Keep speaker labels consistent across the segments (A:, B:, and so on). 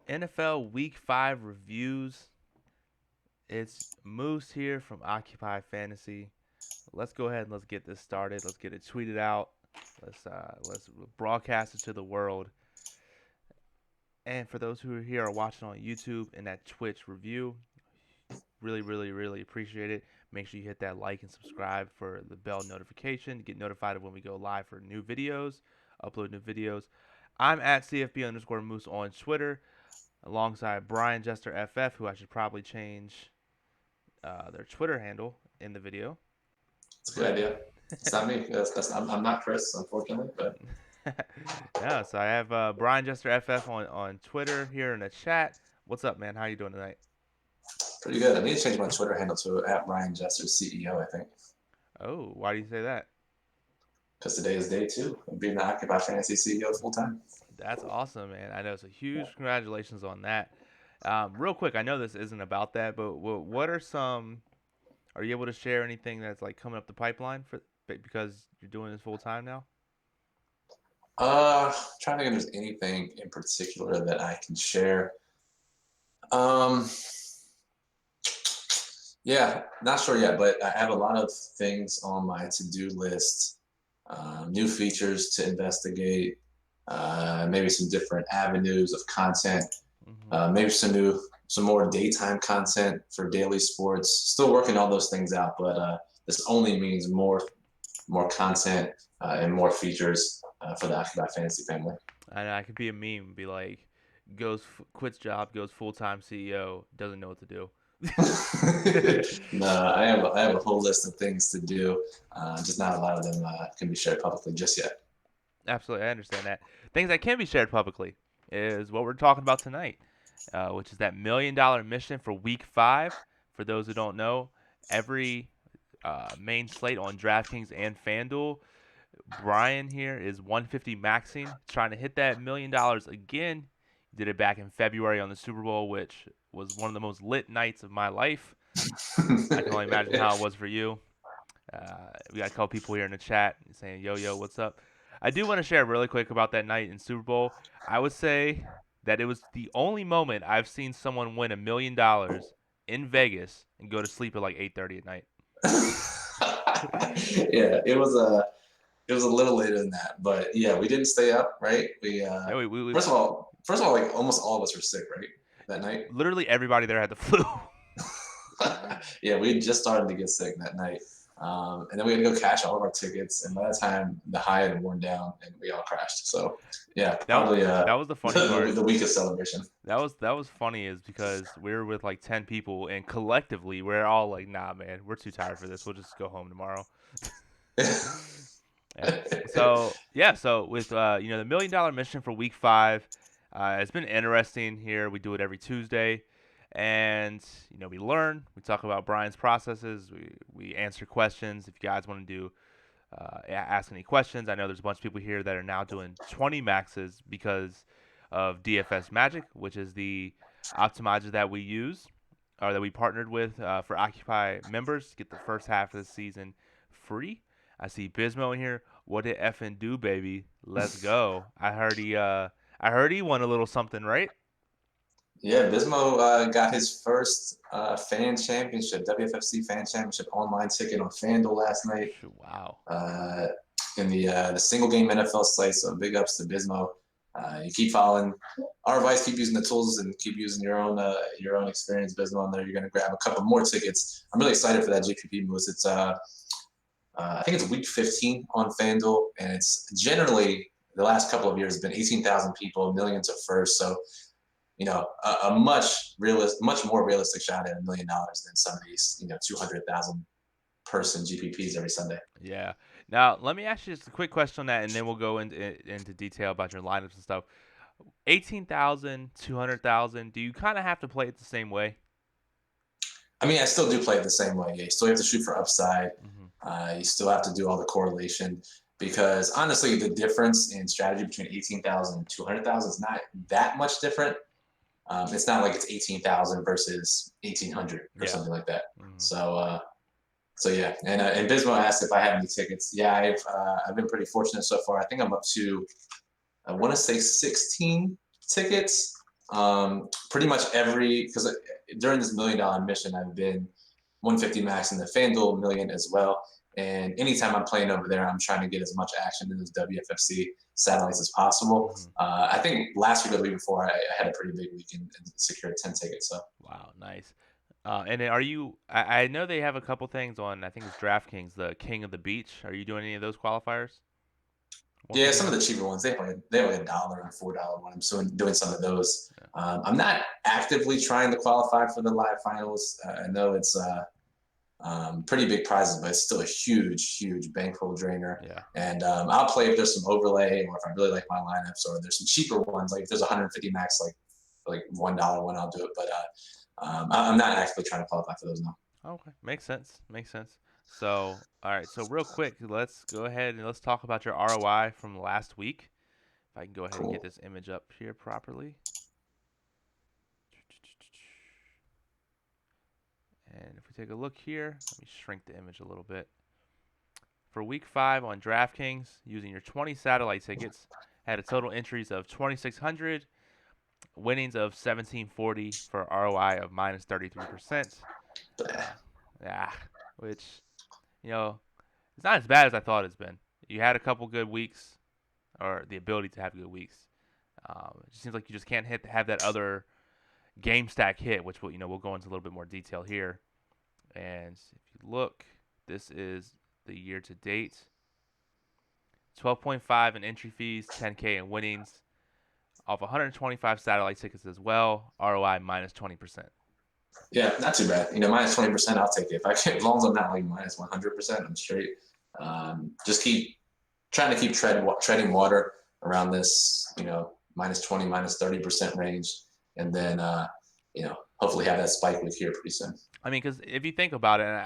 A: NFL Week 5 reviews. It's Moose here from Occupy Fantasy. Let's go ahead and let's get this started. Let's get it tweeted out. Let's broadcast it to the world. And for those who are here are watching on YouTube and that Twitch review, really appreciate it. Make sure you hit that like and subscribe for the bell notification to get notified of when we go live for new videos, upload new videos. I'm at CFB underscore Moose on Twitter, alongside Brian Jester FF, who I should probably change their Twitter handle in the video.
B: It's a good idea. It's not me. I'm not Chris, unfortunately, but
A: Yeah, so I have Brian Jester FF on Twitter here in the chat. What's up, man? How you doing tonight?
B: pretty good. I need to change my Twitter handle to at Brian Jester CEO, I think,
A: Oh, why do you say that?
B: because today is day 2 of being the Occupy Fantasy CEO full time.
A: That's awesome, man. I know. So huge congratulations on that. Real quick, I know this isn't about that, but what are some? Are you able to share anything that's like coming up the pipeline for because you're doing this full time now?
B: Trying to think if there's anything in particular that I can share. Um, yeah, not sure yet, but I have a lot of things on my to-do list. New features to investigate, maybe some different avenues of content,
A: Mm-hmm.
B: maybe some more daytime content for daily sports. Still working all those things out, but this only means more content and more features for the Occupy Fantasy family.
A: And I could be a meme, be like, quits job, goes full time CEO, doesn't know what to do.
B: No, I have a whole list of things to do. Just not a lot of them can be shared publicly just yet.
A: Absolutely, I understand that. Things that can be shared publicly is what we're talking about tonight, which is that $1 million mission for Week 5. For those who don't know, every main slate on DraftKings and FanDuel, Brian here is 150 maxing, trying to hit that $1 million again. He did it back in February on the Super Bowl, which was one of the most lit nights of my life. I can only imagine how it was for you. We got a couple people here in the chat saying, yo, what's up? I do want to share really quick about that night in Super Bowl. I would say that it was the only moment I've seen someone win $1 million in Vegas and go to sleep at like 8:30 at night.
B: Yeah, it was a little later than that, but yeah, we didn't stay up, right? We
A: Yeah, we
B: first of all, like almost all of us were sick, right, that night.
A: literally everybody there had the flu.
B: Yeah, we just started to get sick that night, and then we had to go cash all of our tickets, and by the time the high had worn down, and we all crashed. So yeah,
A: that
B: probably
A: that was the funny
B: the,
A: part.
B: the weakest celebration.
A: That was funny is because we were with like 10 people and collectively we're all like, nah, man, we're too tired for this. We'll just go home tomorrow. Yeah. So with the $1 million mission for Week 5, it's been interesting here. We do it every Tuesday, and we learn. We talk about Brian's processes. We answer questions. If you guys want to do ask any questions, I know there's a bunch of people here that are now doing 20 maxes because of DFS Magic, which is the optimizer that we use or that we partnered with for Occupy members to get the first half of the season free. I see Bismo in here. What did effing do, baby? Let's go. I heard he won a little something, right?
B: Yeah, Bismo got his first WFFC fan championship online ticket on FanDuel last night.
A: Wow.
B: Uh, in the single game NFL slate. So big ups to Bismo. You keep following our advice, keep using the tools, and keep using your own experience, Bismo. And there, you're going to grab a couple more tickets. I'm really excited for that GPP moves. It's I think it's week 15 on FanDuel, and it's generally the last couple of years has been 18,000 people, millions of first. So a much more realistic shot at $1 million than some of these 200,000 person GPPs every Sunday.
A: Yeah. Now, let me ask you just a quick question on that, and then we'll go into detail about your lineups and stuff. 18,000, 200,000. Do you kind of have to play it the same way?
B: I mean, I still do play it the same way. You still have to shoot for upside.
A: Mm-hmm.
B: You still have to do all the correlation because honestly, the difference in strategy between 18,000 and 200,000 is not that much different. It's not like it's 18,000 versus 1,800 or
A: Yeah.
B: something like that.
A: Mm-hmm.
B: So yeah, and Bismo asked if I have any tickets. Yeah, I've been pretty fortunate so far. I think I'm up to I want to say 16 tickets. Pretty much because during this $1 million mission, I've been 150 max in the FanDuel million as well. And anytime I'm playing over there, I'm trying to get as much action in those WFFC satellites as possible.
A: Mm-hmm.
B: I think last week or the week before, I had a pretty big weekend and secured 10 tickets. So
A: Wow, nice. And then are you? I know they have a couple things on. I think it's DraftKings, the King of the Beach. Are you doing any of those qualifiers?
B: yeah,
A: 150
B: some of the
A: max.
B: cheaper ones they have like $1 and $4 one. I'm still doing some of those.
A: Yeah.
B: I'm not actively trying to qualify for the live finals. I know it's pretty big prizes, but it's still a huge, huge bankroll drainer.
A: Yeah.
B: And I'll play if there's some overlay or if I really like my lineups, or there's some cheaper ones. Like if there's 150 max, like $1 one, I'll do it. But I'm not actively trying to qualify for those now.
A: Okay, makes sense. Makes sense. So, all right. So, real quick, let's go ahead and let's talk about your ROI from last week. If I can go ahead and get
B: Cool.
A: this image up here properly. And if we take a look here, let me shrink the image a little bit. For week 5 on DraftKings, using your 20 satellite tickets, had a total entries of 2,600, winnings of 1,740 for ROI of minus 33%. Yeah, which, you know, it's not as bad as I thought it's been. You had a couple good weeks, or the ability to have good weeks. It just seems like you just can't have that other game stack hit, which we'll go into a little bit more detail here. And if you look, this is the year to date. 12.5 in entry fees, 10K in winnings, off 125 satellite tickets as well. ROI minus 20%.
B: Yeah, not too bad. Minus 20%, I'll take it. If I can, as long as I'm not like minus 100%, I'm straight. Just keep trying to keep treading water around this, minus 20, minus 30% range, and then hopefully have that spike week here pretty soon.
A: I mean, because if you think about it, and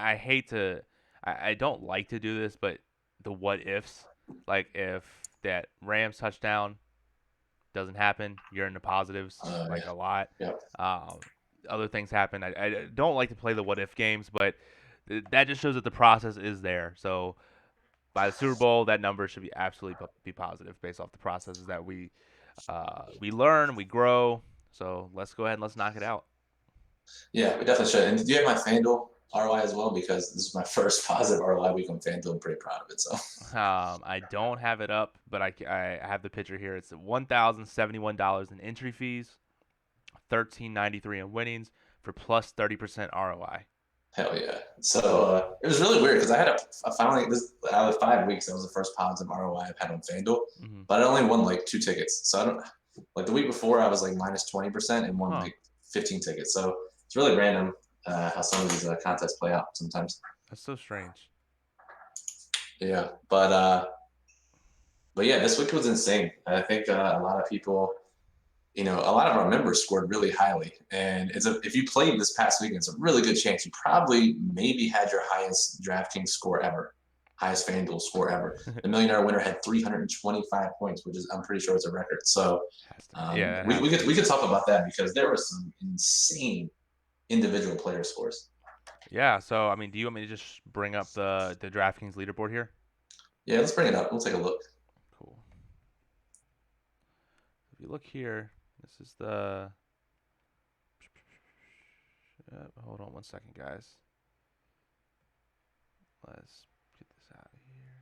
A: I don't like to do this, but the what ifs, like if that Rams touchdown doesn't happen, you're in the positives like
B: Yeah,
A: a lot.
B: yeah,
A: Um, Other things happen. I don't like to play the what if games, but that just shows that the process is there. So by the Super Bowl, that number should be absolutely be positive based off the processes that we learn, we grow. So let's go ahead and let's knock it out.
B: yeah. We definitely should. And do you have my FanDuel ROI as well? Because this is my first positive ROI week on FanDuel. I'm pretty proud of it. So
A: I don't have it up, but I have the picture here. It's $1,071 in entry fees, $13.93 in winnings for plus 30% ROI.
B: hell yeah. So it was really weird because I finally this out of 5 weeks, that was the first positive ROI I've had on FanDuel,
A: Mm-hmm.
B: but I only won like 2 tickets. So I don't like the week before I was like minus 20% and won
A: Huh.
B: like 15 tickets. So it's really random how some of these contests play out sometimes.
A: That's so strange.
B: Yeah, but yeah, this week was insane. I think a lot of people, a lot of our members scored really highly, and if you played this past weekend, it's a really good chance you probably maybe had your highest DraftKings score ever, highest FanDuel score ever. The millionaire winner had 325 points, which is I'm pretty sure it's a record. So
A: Yeah, that
B: we
A: has to
B: could
A: be.
B: we could talk about that because there were some insane individual player scores.
A: Yeah, so I mean, do you want me to just bring up the DraftKings leaderboard here?
B: Yeah, let's bring it up. We'll take a look.
A: Cool. If you look here, this is the. Hold on one second, guys. Let's get this out of here.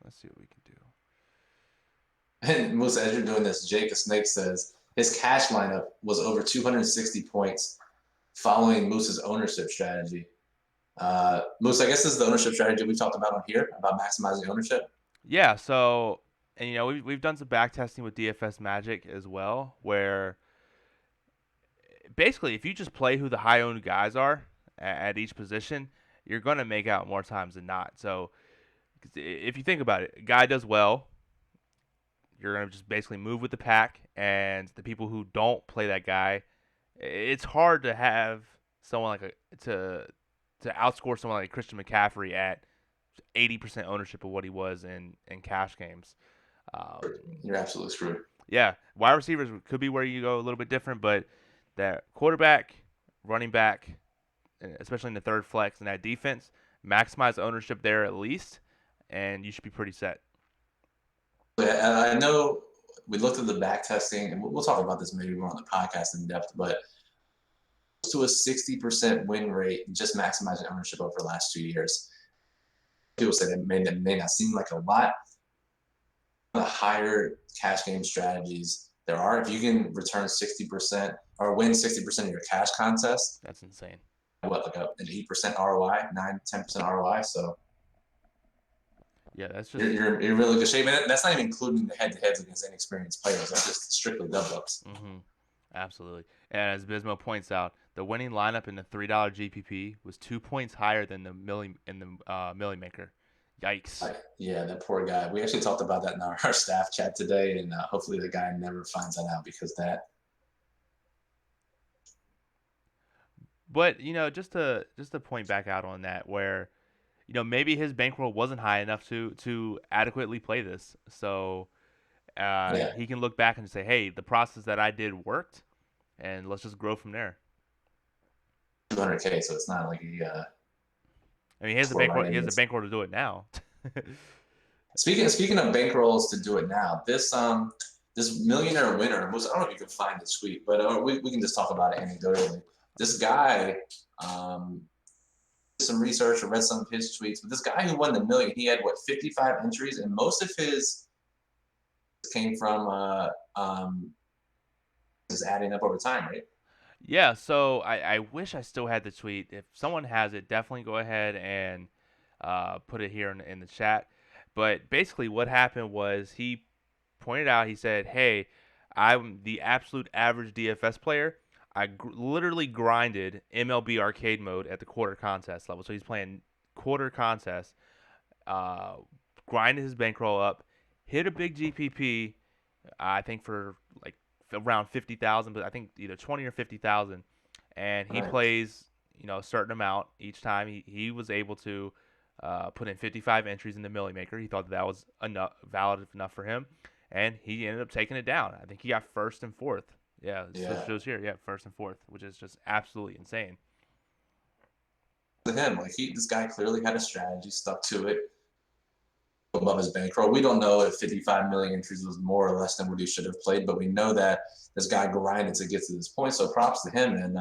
A: Let's see what we can do.
B: And Musa, as you're doing this, Jake the Snake says his cash lineup was over 260 points following Moose's ownership strategy. Moose, I guess this is the ownership strategy we talked about on here about maximizing ownership.
A: Yeah, so and we've done some back testing with DFS Magic as well, where basically if you just play who the high owned guys are at each position, you're gonna make out more times than not. So if you think about it, a guy does well, you're gonna just basically move with the pack, and the people who don't play that guy, it's hard to have someone like to outscore someone like Christian McCaffrey at 80% ownership of what he was in cash games. Um,
B: You're absolutely screwed.
A: yeah, wide receivers could be where you go a little bit different, but that quarterback, running back, especially in the third flex and that defense, maximize ownership there at least, and you should be pretty set.
B: I know we looked at the back testing, and we'll talk about this maybe more on the podcast in depth, but to a 60% win rate, just maximizing ownership over the last 2 years. People say that may not seem like a lot. The higher cash game strategies there are, if you can return 60% or win 60% of your cash contest,
A: that's insane.
B: What, like an 8% ROI, 9-10% ROI? So
A: yeah, that's just
B: you're in really good shape. And that's not even including the head-to-heads against inexperienced players. That's just strictly double ups.
A: Mm-hmm. Absolutely. And as Bismo points out, the winning lineup in the $3 GPP was 2 points higher than the Millie Maker. Yikes.
B: Yeah, that poor guy. We actually talked about that in our staff chat today, and hopefully the guy never finds that out because that.
A: But just to point back out on that, where maybe his bankroll wasn't high enough to adequately play this, so
B: Yeah,
A: he can look back and say, hey, the process that I did worked, and let's just grow from there.
B: 200K, so it's not like he.
A: I mean, he has the bankroll. He has the bankroll to do it now.
B: Speaking of bankrolls to do it now, this millionaire winner was, I don't know if you can find the tweet, but we can just talk about it anecdotally. This guy, some research or read some of his tweets, but this guy who won the million, he had 55 entries, and most of his came from just adding up over time, right?
A: Yeah, so I wish I still had the tweet. If someone has it, definitely go ahead and put it here in the chat. But basically, what happened was he pointed out, he said, hey, I'm the absolute average DFS player. I literally grinded MLB arcade mode at the quarter contest level. So he's playing quarter contest, grinded his bankroll up, hit a big GPP, I think for like around 50,000, but I think either 20 or 50,000, and he
B: Right.
A: plays a certain amount each time. He was able to put in 55 entries in the Millie Maker. He thought that was valid enough for him, and he ended up taking it down. I think he got first and fourth. Yeah, it shows here. Yeah, first and fourth, which is just absolutely insane.
B: To him, this guy clearly had a strategy, stuck to it above his bankroll. We don't know if 55 million entries was more or less than what he should have played, but we know that this guy grinded to get to this point. So props to him, and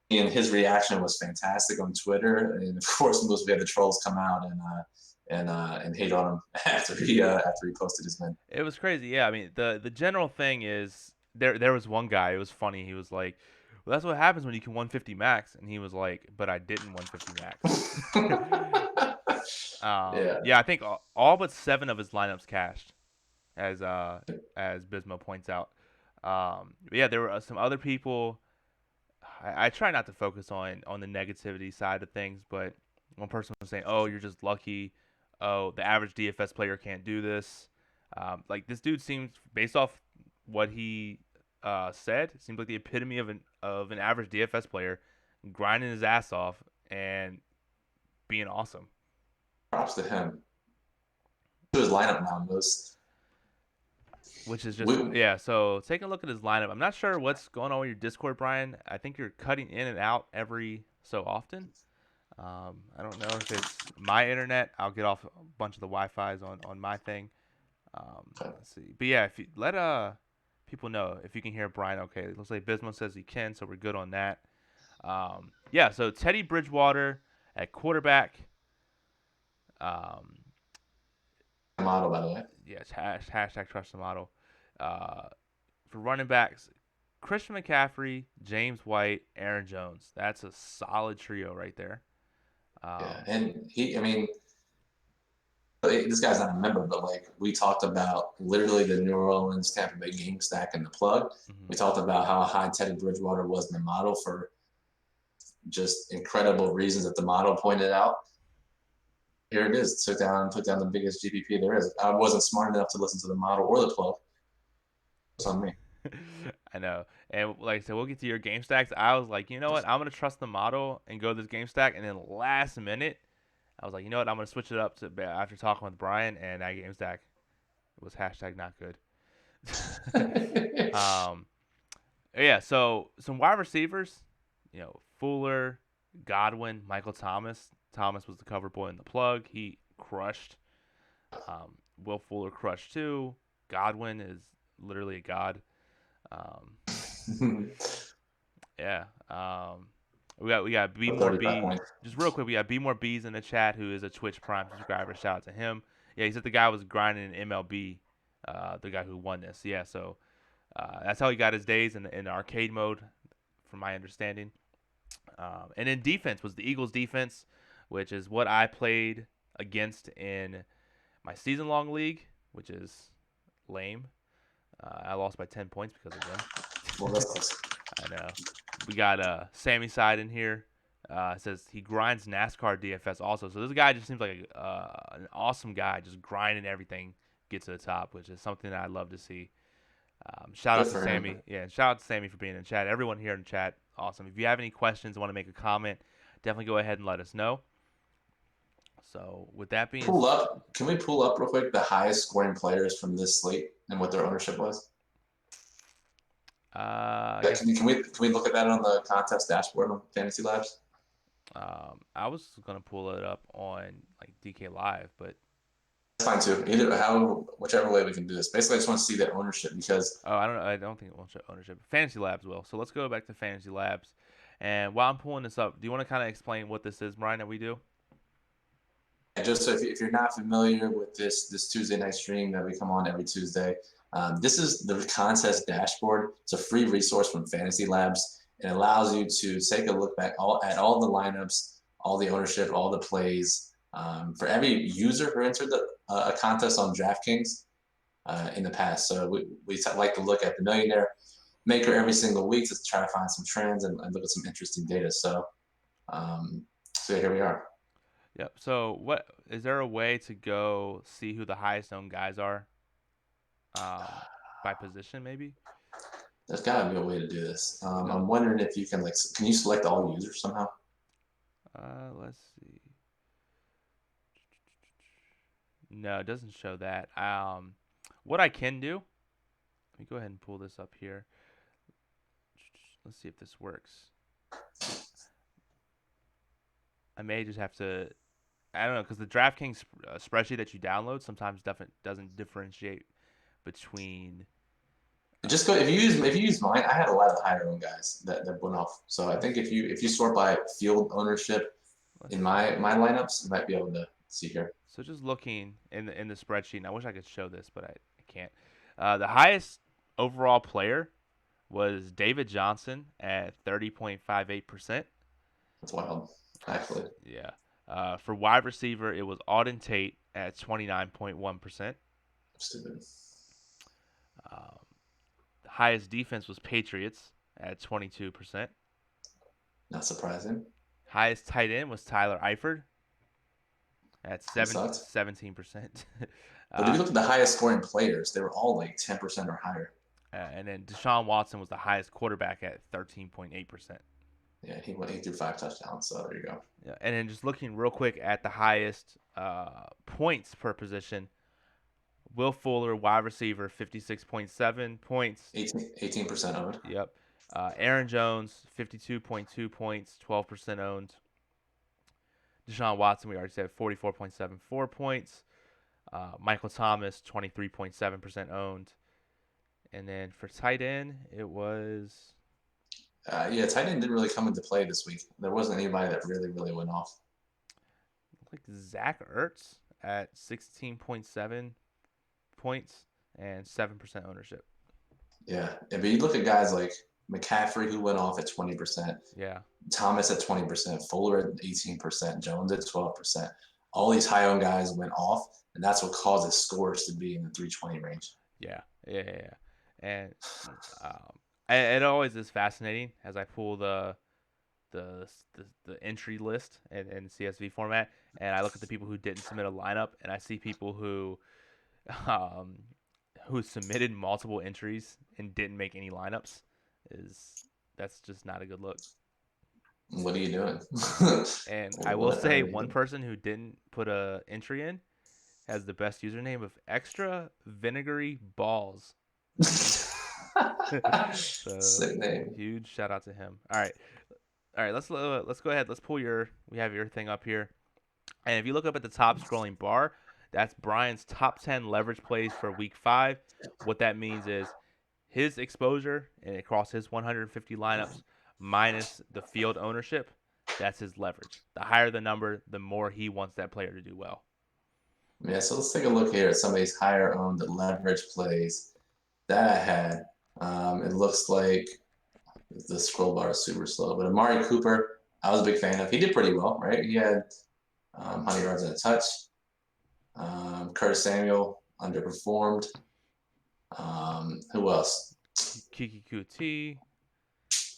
B: and his reaction was fantastic on Twitter, and of course, most we had the trolls come out and hate on him after he posted his win.
A: It was crazy. Yeah, I mean the general thing is there was one guy. It was funny. He was like, "Well, that's what happens when you can 150 max," and he was like, "But I didn't 150 max." Yeah, I think all but 7 of his lineups cashed, as Bismo points out. Yeah, there were some other people. I try not to focus on the negativity side of things, but one person was saying, "Oh, you're just lucky. Oh, the average DFS player can't do this." Like this dude seems, based off what he said, seems like the epitome of an average DFS player, grinding his ass off and being awesome.
B: Props to him. To his lineup now, most.
A: Which is just yeah. So take a look at his lineup. I'm not sure what's going on with your Discord, Brian. I think you're cutting in and out every so often. I don't know if it's my internet. I'll get off a bunch of the Wi-Fi's on my thing. Let's see. But yeah, if you let people know if you can hear Brian okay. It looks like Bismo says he can, so we're good on that. Yeah, so Teddy Bridgewater at quarterback.
B: Model, by the way.
A: Yes, hashtag trust the model. For running backs, Christian McCaffrey, James White, Aaron Jones. That's a solid trio right there.
B: Yeah, and I mean, this guy's not a member, but we talked about literally the New Orleans Tampa Bay game stack and the plug.
A: Mm-hmm.
B: We talked about how high Teddy Bridgewater was in the model for just incredible reasons that the model pointed out. Here it is. Took down the biggest GPP there is. I wasn't smart enough to listen to the model or the plug. It's on me.
A: I know. And like I said, we'll get to your game stacks. I was like, you know what? I'm going to trust the model and go this game stack. And then last minute, I was like, you know what? I'm going to switch it up to after talking with Brian, and that game stack was hashtag not good. Yeah, so some wide receivers, Fuller, Godwin, Michael Thomas. Thomas was the cover boy in the plug. He crushed. Will Fuller crushed too. Godwin is literally a god. Um, yeah. We got B more
B: 35
A: B.
B: points.
A: Just real quick, we got B more B's in the chat who is a Twitch Prime subscriber. Shout out to him. Yeah, he said the guy was grinding in MLB. The guy who won this. Yeah, so that's how he got his days in arcade mode, from my understanding. And then defense was the Eagles defense, which is what I played against in my season long league, which is lame. I lost by 10 points because of them.
B: Well, that's
A: I know. We got Sammy Side in here. Says he grinds NASCAR DFS also. So this guy just seems like an awesome guy, just grinding everything, get to the top, which is something that I'd love to see. Shout
B: good
A: out to
B: for him.
A: Sammy. Yeah, and shout out to Sammy for being in chat. Everyone here in chat, awesome. If you have any questions, want to make a comment, definitely go ahead and let us know. So with that being
B: Pull up. Can we pull up real quick the highest scoring players from this slate and what their ownership was?
A: I
B: Yeah,
A: guess
B: can we look at that on the contest dashboard on Fantasy Labs?
A: I was gonna pull it up on like DK Live, but
B: That's fine too. Whichever way we can do this. Basically, I just want to see that ownership because
A: oh, I don't think it will show ownership. Fantasy Labs will. So let's go back to Fantasy Labs. And while I'm pulling this up, do you want to kind of explain what this is, Brian, that we do?
B: just so if you're not familiar with this Tuesday night stream that we come on every Tuesday, this is the contest dashboard. It's a free resource from Fantasy Labs. It allows you to take a look back at all the lineups, all the ownership, all the plays. For every user who entered a contest on DraftKings in the past. So we like to look at the millionaire maker every single week to try to find some trends and look at some interesting data. So here we are.
A: Yep. So what is there a way to go see who the highest owned guys are? By position maybe.
B: There's got to be a way to do this.
A: You know.
B: I'm wondering if you can you select all users somehow?
A: Let's see. No, it doesn't show that. What I can do. Let me go ahead and pull this up here. Let's see if this works. I may just have to. I don't know because the DraftKings spreadsheet that you download sometimes doesn't differentiate between.
B: Just go if you use mine. I had a lot of higher owned guys that went off. So I think if you sort by field ownership in my lineups, you might be able to see here.
A: So just looking in the spreadsheet, and I wish I could show this, but I can't. The highest overall player was David Johnson at 30.58%.
B: That's wild, actually.
A: Yeah. For wide receiver, it was Auden Tate at 29.1%.
B: Stupid.
A: The highest defense was Patriots at 22%.
B: Not surprising.
A: Highest tight end was Tyler Eifert at 17%.
B: But if you look at the highest scoring players, they were all like 10% or higher.
A: And then Deshaun Watson was the highest quarterback at 13.8%.
B: Yeah, he threw 5 touchdowns, so there you go.
A: Yeah, and then just looking real quick at the highest points per position, Will Fuller, wide receiver, 56.7 points.
B: 18% owned.
A: Yep. Aaron Jones, 52.2 points, 12% owned. Deshaun Watson, we already said 44.74 points. Michael Thomas, 23.7% owned. And then for tight end, it was.
B: Tight end didn't really come into play this week. There wasn't anybody that really went off.
A: Like Zach Ertz at 16.7 points and 7% ownership.
B: Yeah, but you look at guys like McCaffrey, who went off at 20%.
A: Yeah.
B: Thomas at 20%, Fuller at 18%, Jones at 12%. All these high-owned guys went off, and that's what causes scores to be in the 320 range.
A: Yeah. And it always is fascinating as I pull the entry list in CSV format, and I look at the people who didn't submit a lineup, and I see people who submitted multiple entries and didn't make any lineups. That's just not a good look.
B: What are you doing?
A: And I will say one person who didn't put a entry in has the best username of extra vinegary balls. So,
B: sick name.
A: Huge shout out to him. All right. Let's go ahead. Let's pull we have your thing up here, and if you look up at the top scrolling bar, That's Brian's top 10 leverage plays for week 5. What that means is his exposure and across his 150 lineups minus the field ownership, that's his leverage. The higher the number, the more he wants that player to do well.
B: Yeah, so let's take a look here at some of these higher owned leverage plays that I had. It looks like the scroll bar is super slow, but Amari Cooper, I was a big fan of. He did pretty well, right? He had 100 yards and a touch. Curtis Samuel underperformed. Who else?
A: Kiki Kuti.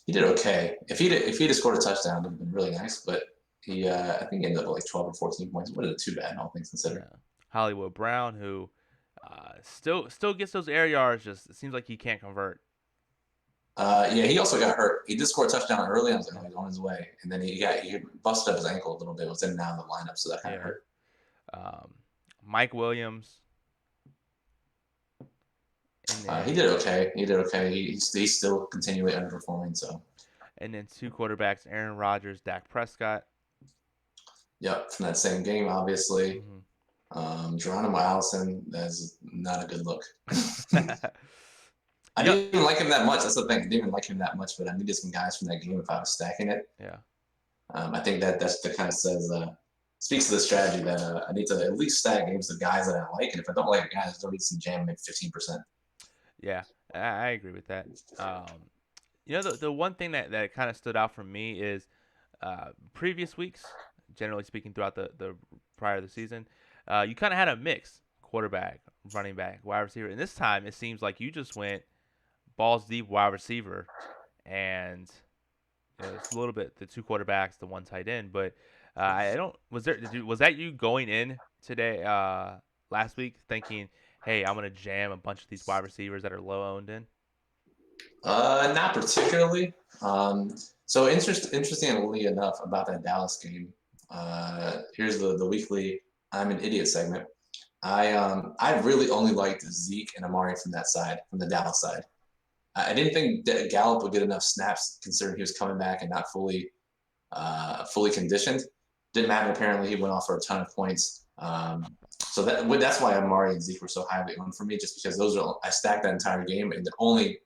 B: He did okay. If he'd have scored a touchdown, it'd been really nice. But he, I think, he ended up with like 12 or 14 points. It wasn't too bad, all things considered.
A: Yeah. Hollywood Brown, who still gets those air yards, just it seems like he can't convert.
B: Yeah, he also got hurt. He did score a touchdown early. I was like, oh, he's on his way, and then he busted up his ankle a little bit. Was in and out of the lineup, so that kind of hurt.
A: Mike Williams.
B: He did okay. He's still continually underperforming. So.
A: And then 2 quarterbacks: Aaron Rodgers, Dak Prescott.
B: Yep, from that same game, obviously. Geronimo Allison, that's not a good look. I didn't even like him that much. That's the thing. I didn't even like him that much, but I needed some guys from that game if I was stacking it.
A: Yeah.
B: I think that kind of speaks to the strategy that I need to at least stack games of guys that I like, and if I don't like guys, don't need some jam maybe 15%.
A: Yeah, I agree with that. The one thing that kind of stood out for me is previous weeks, generally speaking, throughout the prior to the season, you kind of had a mix: quarterback, running back, wide receiver. And this time, it seems like you just went balls deep wide receiver, and it's a little bit the 2 quarterbacks, the 1 tight end. But I don't. Was that you going in today last week thinking, hey, I'm gonna jam a bunch of these wide receivers that are low owned in?
B: Not particularly. So interestingly enough about that Dallas game, here's the weekly I'm an idiot segment. I really only liked Zeke and Amari from that side, from the Dallas side. I didn't think that Gallup would get enough snaps considering he was coming back and not fully conditioned. Didn't matter. Apparently, he went off for a ton of points. So that's why Amari and Zeke were so highly owned for me, just because I stacked that entire game, and the only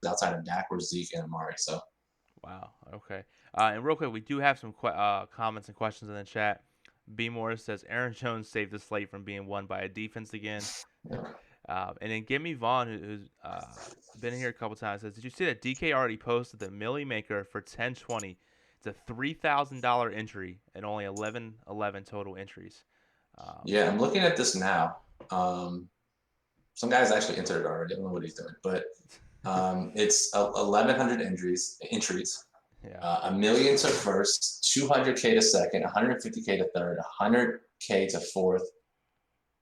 B: outside of Dak were Zeke and Amari. So.
A: Wow. Okay. And real quick, we do have some comments and questions in the chat. B. Morris says Aaron Jones saved the slate from being won by a defense again. And then Gimme Vaughn, who's been here a couple times, says, did you see that DK already posted the Millie Maker for 1020? It's a $3,000 entry and only 11 total entries.
B: Yeah, I'm looking at this now. Some guys actually entered it already. I don't know what he's doing, but it's 1,100 entries. Yeah. 1 million to first, 200K to second, 150K to third, 100K to fourth.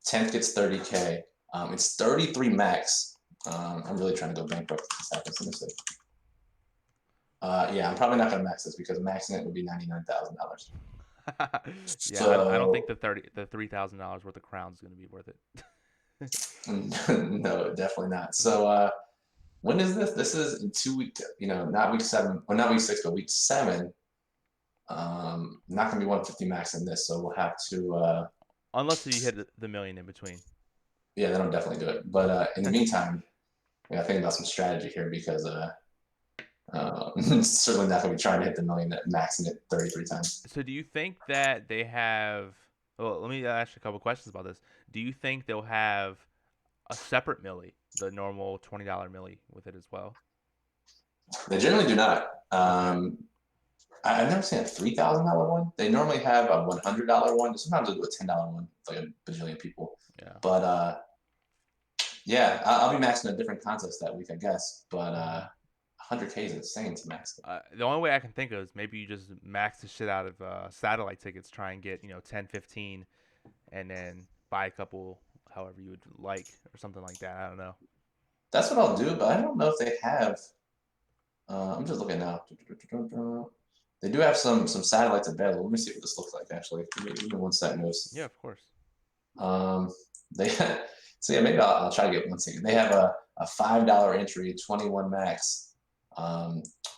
B: 10th gets 30K. It's 33 max. I'm really trying to go bankrupt if this happens. Let me see. Yeah, I'm probably not going to max this because maxing it would be $99,000.
A: Yeah, so, I don't think the $3,000 worth of crown is going to be worth it.
B: No, definitely not. So when is this? This is in 2 weeks. Not week 7, or not week 6, but week 7. Not going to be 150 max in this, so we'll have to.
A: Unless you hit the million in between.
B: Yeah, then I'll definitely do it. But in the meantime, I got to think about some strategy here because certainly not going to be trying to hit the million at maxing it 33 times.
A: So do you think that they have? Well, let me ask you a couple questions about this. Do you think they'll have a separate millie, the normal $20 millie, with it as well?
B: They generally do not. I've never seen a $3,000 one. They normally have a $100 one. Sometimes they do a $10 one. It's like a bajillion people.
A: Yeah.
B: But yeah, I'll be maxing a different contest that week, I guess. But 100K is insane to max.
A: The only way I can think of is maybe you just max the shit out of satellite tickets, try and get 10, 15, and then buy a couple, however you would like, or something like that. I don't know.
B: That's what I'll do, but I don't know if they have. I'm just looking now. They do have some satellites available. Let me see what this looks like. Actually, give me 1 second.
A: Yeah, of course.
B: So yeah, maybe I'll try to get 1 second. They have a $5 entry, 21 max.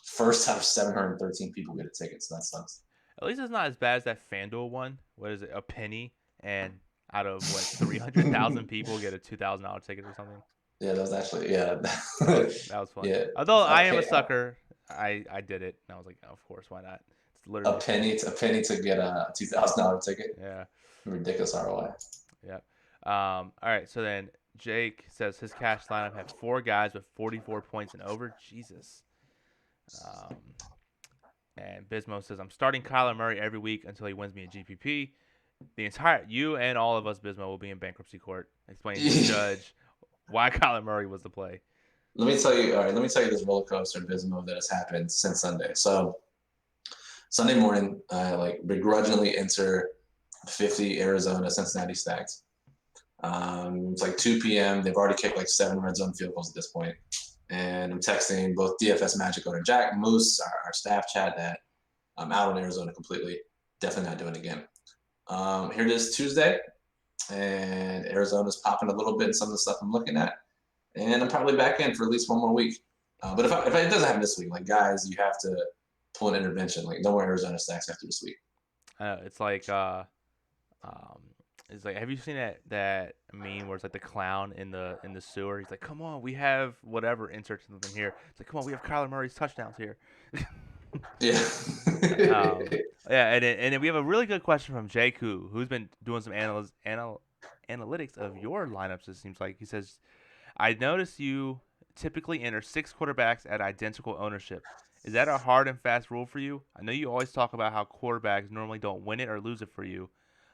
B: First out of 713 people get a ticket, so that sucks.
A: At least it's not as bad as that FanDuel one. What is it? A penny, and out of what 300,000 people get a $2,000 ticket or something.
B: Yeah, that was actually yeah.
A: That was fun.
B: Yeah,
A: Although
B: a,
A: I am a
B: pe-
A: sucker, I did it, and I was like, oh, of course, why not? It's literally free.
B: a penny to get a $2,000 ticket.
A: Yeah,
B: Ridiculous ROI.
A: yeah. All right, so then Jake says his cash lineup had four guys with 44 points and over. Jesus. Um, and Bismo says I'm starting Kyler Murray every week until he wins me a GPP. The entire you and all of us Bismo will be in bankruptcy court explaining to the judge why Kyler Murray was the play.
B: Let me tell you. All right, let me tell you this roller coaster Bismo that has happened since Sunday. So Sunday morning, I like begrudgingly enter 50 Arizona Cincinnati stacks. It's like 2 p.m. They've already kicked like 7 red zone field goals at this point. And I'm texting both DFS Magic owner Jack Moose, our staff chat, that I'm out in Arizona completely. Definitely not doing it again. Here it is Tuesday, and Arizona's popping a little bit in some of the stuff I'm looking at. And I'm probably back in for at least one more week. But if it doesn't happen this week, like guys, you have to pull an intervention. Like no more Arizona stacks after this week.
A: It's like um, it's like have you seen that meme where it's like the clown in the sewer? He's like, come on, we have whatever insert something here. It's like, come on, we have Kyler Murray's touchdowns here.
B: Yeah.
A: Yeah, and then we have a really good question from Jake who's been doing some analytics of your lineups. It seems like he says, I notice you typically enter six quarterbacks at identical ownership. Is that a hard and fast rule for you? I know you always talk about how quarterbacks normally don't win it or lose it for you,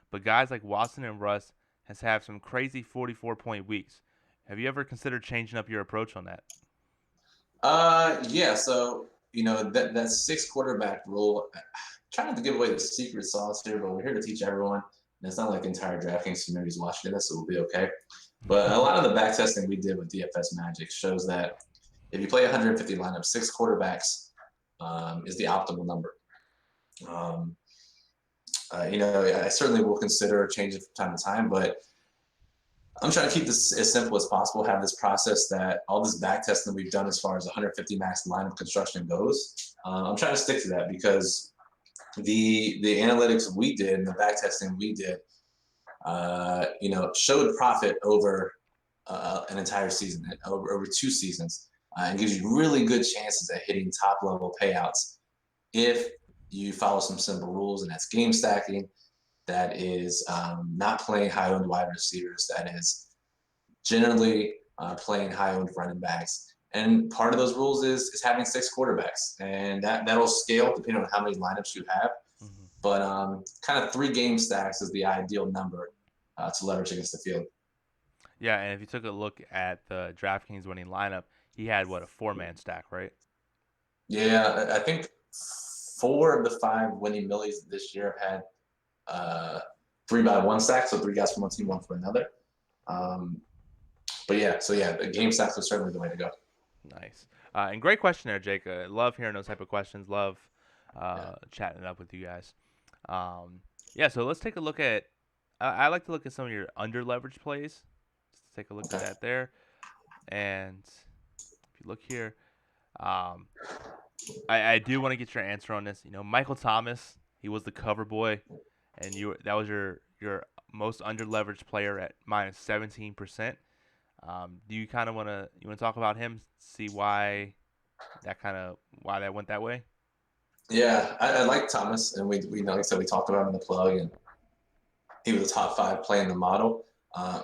A: but guys like Watson and Russ has had some crazy 44-point weeks. Have you ever considered changing up your approach on that?
B: Yeah. So that 6 quarterback rule. Trying not to give away the secret sauce here, but we're here to teach everyone. And it's not like the entire DraftKings community is watching this, so we'll be okay. But a lot of the back testing we did with DFS Magic shows that if you play 150 lineups, 6 quarterbacks is the optimal number. Um, I certainly will consider changing from time to time, but I'm trying to keep this as simple as possible. Have this process that all this back testing we've done as far as 150 max lineup construction goes. I'm trying to stick to that because the analytics we did and the back testing we did, showed profit over an entire season, over 2 seasons, and gives you really good chances at hitting top level payouts if you follow some simple rules, and that's game stacking. That is not playing high owned wide receivers. That is generally playing high owned running backs. And part of those rules is having 6 quarterbacks, and that'll scale depending on how many lineups you have.
A: Mm-hmm.
B: But kind of 3 game stacks is the ideal number to leverage against the field.
A: Yeah, and if you took a look at the DraftKings winning lineup, he had what a four-man stack, right?
B: Yeah, I think 4 of the 5 winning millies this year have had 3-by-1 stacks, so 3 guys from one team, one from another. But yeah, the game stacks are certainly the way to go.
A: Nice. And great question there, Jake. Love hearing those type of questions. Love
B: Yeah.
A: chatting it up with you guys. Yeah, so let's take a look at. I like to look at some of your under leveraged plays. Just take a look at that there. And if you look here, um, I do want to get your answer on this. Michael Thomas, he was the cover boy, and that was your most under leveraged player at minus 17%. Do you kind of want to talk about him, see why that went that way?
B: Yeah, I like Thomas, and we know, like I said, we talked about him in the plug, and he was a top 5 play in the model.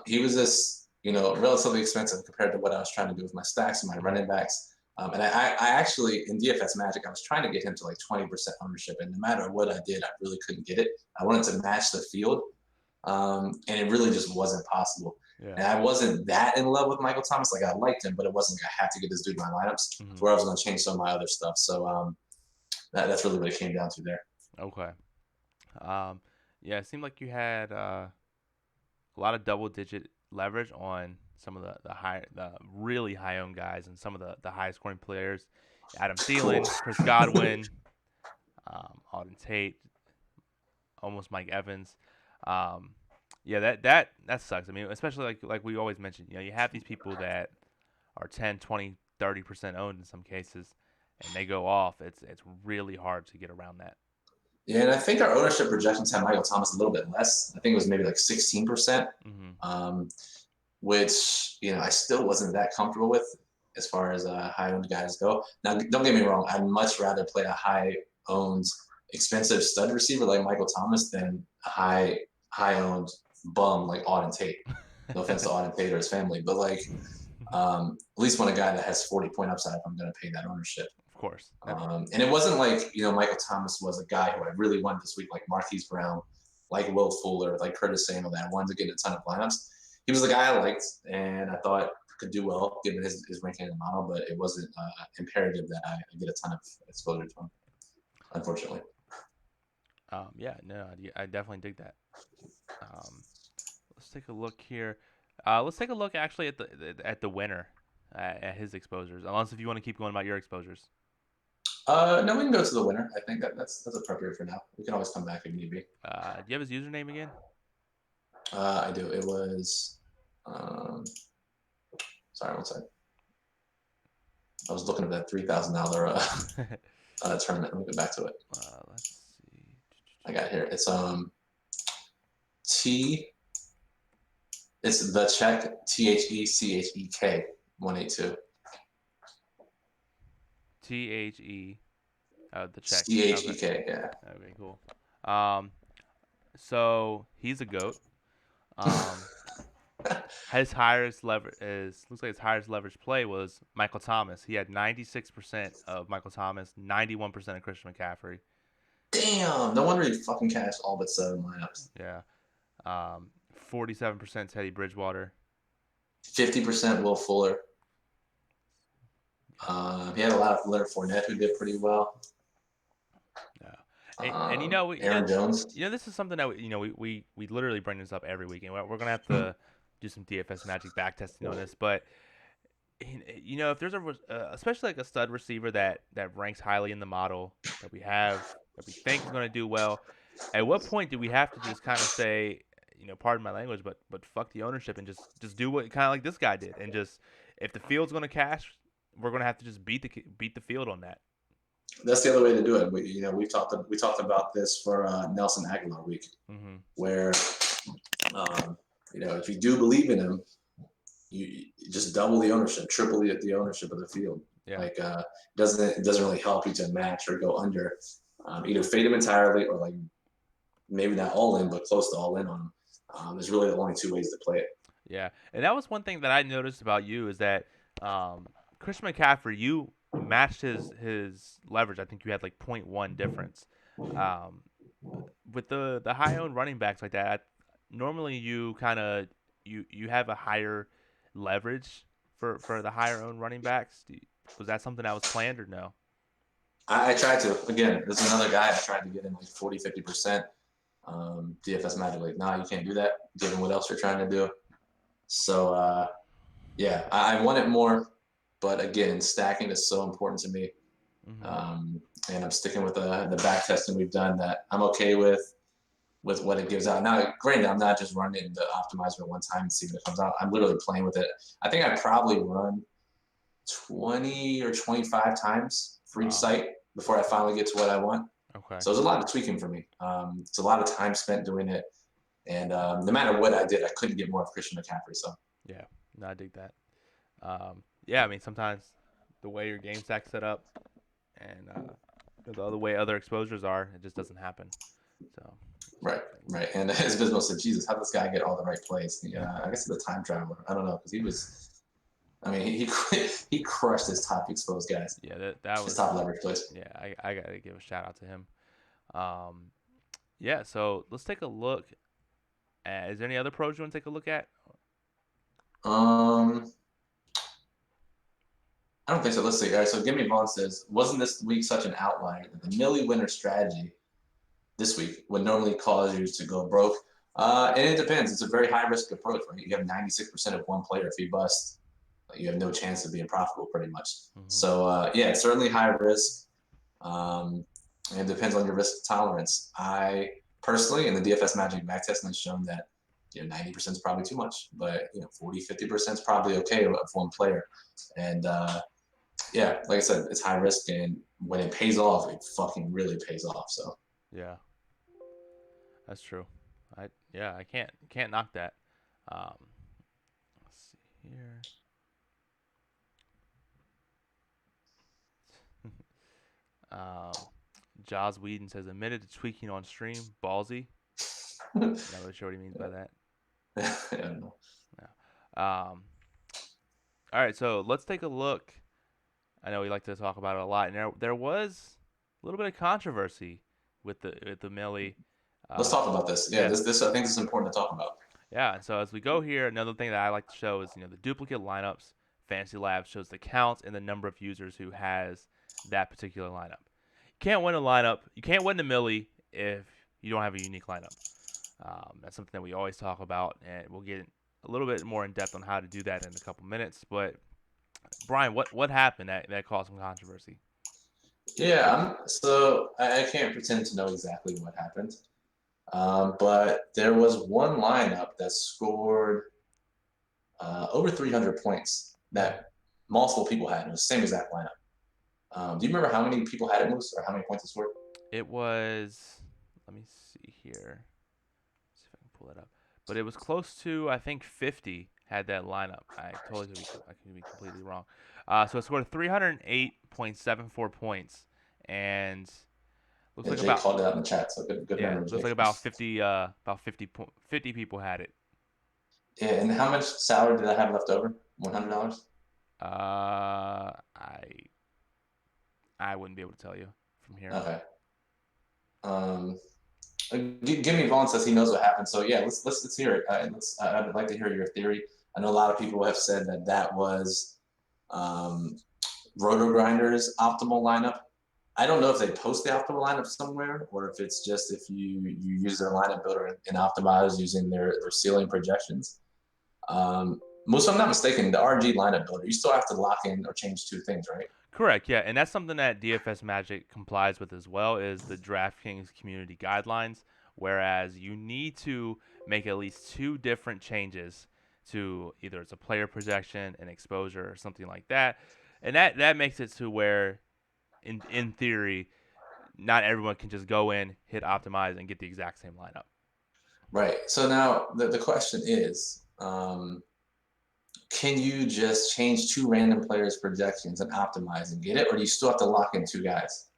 B: He was this, relatively expensive compared to what I was trying to do with my stacks and my running backs. And I actually, in DFS Magic, I was trying to get him to like 20% ownership. And no matter what I did, I really couldn't get it. I wanted to match the field. And it really just wasn't possible.
A: Yeah.
B: And I wasn't that in love with Michael Thomas. Like, I liked him, but it wasn't like I had to get this dude in my lineups.
A: Mm-hmm.
B: Where I was going to change some of my other stuff. So that's really what it came down to there.
A: Okay. Yeah, it seemed like you had a lot of double-digit leverage on some of the really high-owned guys and some of the high-scoring players. Adam Thielen, Chris Godwin, Auden Tate, almost Mike Evans. Yeah, that sucks. I mean, especially like we always mention, you have these people that are 10, 20, 30% owned in some cases, and they go off. It's really hard to get around that.
B: Yeah, and I think our ownership projections had Michael Thomas a little bit less. I think it was maybe like 16%,
A: Mm-hmm.
B: which I still wasn't that comfortable with as far as high-owned guys go. Now, don't get me wrong, I'd much rather play a high-owned, expensive stud receiver like Michael Thomas than a high-owned bum like Auden Tate. No offense to Auden Tate or his family, but like at least want a guy that has 40-point upside if I'm going to pay that ownership.
A: Of course.
B: And it wasn't like, Michael Thomas was a guy who I really wanted this week, like Marquise Brown, like Will Fuller, like Curtis Samuel, that I wanted to get a ton of lineups. He was the guy I liked, and I thought could do well given his ranking in the model, but it wasn't imperative that I get a ton of exposure to him, unfortunately.
A: Yeah, no, I definitely dig that. Um, let's take a look here. Let's take a look actually at the winner, at his exposures. Unless if you want to keep going about your exposures.
B: No, we can go to the winner. I think that's appropriate for now. We can always come back if need be.
A: Do you have his username again?
B: I do. It was. Sorry, one second. I was looking at that $3,000 tournament. Let me go back to it.
A: Let's see.
B: I got it here. It's T. It's the check THECHEK 182.
A: THE. The check.
B: CHEK.
A: Okay.
B: Yeah.
A: Okay, cool. So he's a goat. His highest leverage looks like his highest leverage play was Michael Thomas. He had 96% of Michael Thomas, 91% of Christian McCaffrey.
B: Damn. No wonder he fucking cashed all but 7 lineups.
A: Yeah. 47% Teddy Bridgewater.
B: 50% Will Fuller. He had a lot of Leonard Fournette who did pretty well.
A: Yeah. And
B: Aaron Jones.
A: This is something that we literally bring this up every week, and we're gonna have to do some DFS magic back testing on this. But if there's especially like a stud receiver that ranks highly in the model that we think is gonna do well, at what point do we have to just kind of say, pardon my language, but fuck the ownership and just do what kind of like this guy did, and just if the field's gonna cash, we're gonna have to just beat the field on that.
B: That's the other way to do it. We talked about this for Nelson Aguilar week, where if you do believe in him, you just double the ownership, triple the ownership of the field.
A: Yeah.
B: Like it doesn't really help you to match or go under. Either fade him entirely or like maybe not all in, but close to all in on him. There's really the only 2 ways to play it.
A: Yeah, and that was one thing that I noticed about you is that Christian McCaffrey, you matched his leverage. I think you had like 0.1 difference. With the high owned running backs like that, normally you kind of you have a higher leverage for the higher owned running backs. Was that something that was planned or no?
B: I tried to. Again, there's another guy I tried to get in like 40, 50%. DFS Magic like, nah, you can't do that given what else you're trying to do. So, yeah, I want it more. But again, stacking is so important to me. And I'm sticking with the back testing we've done that I'm okay with what it gives out. Now, granted, I'm not just running the optimizer one time and see what it comes out. I'm literally playing with it. I think I probably run 20 or 25 times for each site before I finally get to what I want.
A: Okay.
B: So there's a lot of tweaking for me. It's a lot of time spent doing it. And no matter what I did, I couldn't get more of Christian McCaffrey. So
A: yeah, no, I dig that. Yeah, I mean sometimes the way your game stack's set up and the other way other exposures are, it just doesn't happen. So
B: right. And as Bismo said, Jesus, how does this guy get all the right plays? Yeah, I guess he's a time traveler. I don't know because he was. I mean, he crushed his top exposed guys.
A: Yeah, that was
B: his top leverage plays.
A: Yeah, I gotta give a shout out to him. Yeah, so let's take a look. Is there any other pros you want to take a look at?
B: I don't think so. Let's see. All right, so Gimme Vaughn says, wasn't this week such an outlier that the Millie winner strategy this week would normally cause you to go broke? And it depends. It's a very high risk approach, right? You have 96% of one player. If he busts, you have no chance of being profitable pretty much. So, yeah, it's certainly high risk. And it depends on your risk tolerance. I personally, in the DFS Magic backtesting, has shown that 90% is probably too much, but 40, 50% is probably okay of one player. And yeah, like I said, it's high risk, and when it pays off, it fucking really pays off. So
A: Yeah, that's true. I can't knock that. Um, let's see here. um, Joss Whedon says admitted to tweaking on stream. Ballsy. Not really sure what he means by that.
B: I don't know.
A: No. All right, so let's take a look. I know we like to talk about it a lot, and there was a little bit of controversy with the Millie.
B: Let's talk about this. Yeah,
A: Yeah,
B: this I think this is important to talk about.
A: yeah. And so as we go here, another thing that I like to show is the duplicate lineups. Fantasy Labs shows the counts and the number of users who has that particular lineup. You can't win a lineup. You can't win the Millie if you don't have a unique lineup. That's something that we always talk about, and we'll get a little bit more in depth on how to do that in a couple minutes. But Brian, what happened that caused some controversy?
B: Yeah, so I can't pretend to know exactly what happened, but there was one lineup that scored over 300 points that multiple people had. It was the same exact lineup. Do you remember how many people had it, Moose, or how many points it scored?
A: It was. Let me see here. See if I can pull it up. But it was close to, I think, 50 had that lineup. I could be completely wrong. So it scored 308.74 points, and looks
B: Yeah,
A: like
B: Jake
A: about
B: called it out in the chat, so good
A: yeah,
B: memory,
A: looks like
B: Jake.
A: about 50 people had it.
B: Yeah, and how much salary did I have left over? $100.
A: I wouldn't be able to tell you from here.
B: Okay. Um, give me Vaughn says he knows what happened. So yeah, let's hear it. I'd like to hear your theory. I know a lot of people have said that was um, Roto Grinders optimal lineup. I don't know if they post the optimal lineup somewhere or if it's just if you use their lineup builder and optimize using their ceiling projections. Most, if I'm not mistaken, the RG lineup builder, you still have to lock in or change two things, right?
A: Correct, yeah, and that's something that DFS Magic complies with as well is the DraftKings community guidelines. Whereas you need to make at least two different changes to either it's a player projection, an exposure, or something like that, and that makes it to where, in theory, not everyone can just go in, hit optimize, and get the exact same lineup.
B: Right. So now the question is, can you just change two random players' projections and optimize and get it, or do you still have to lock in two guys?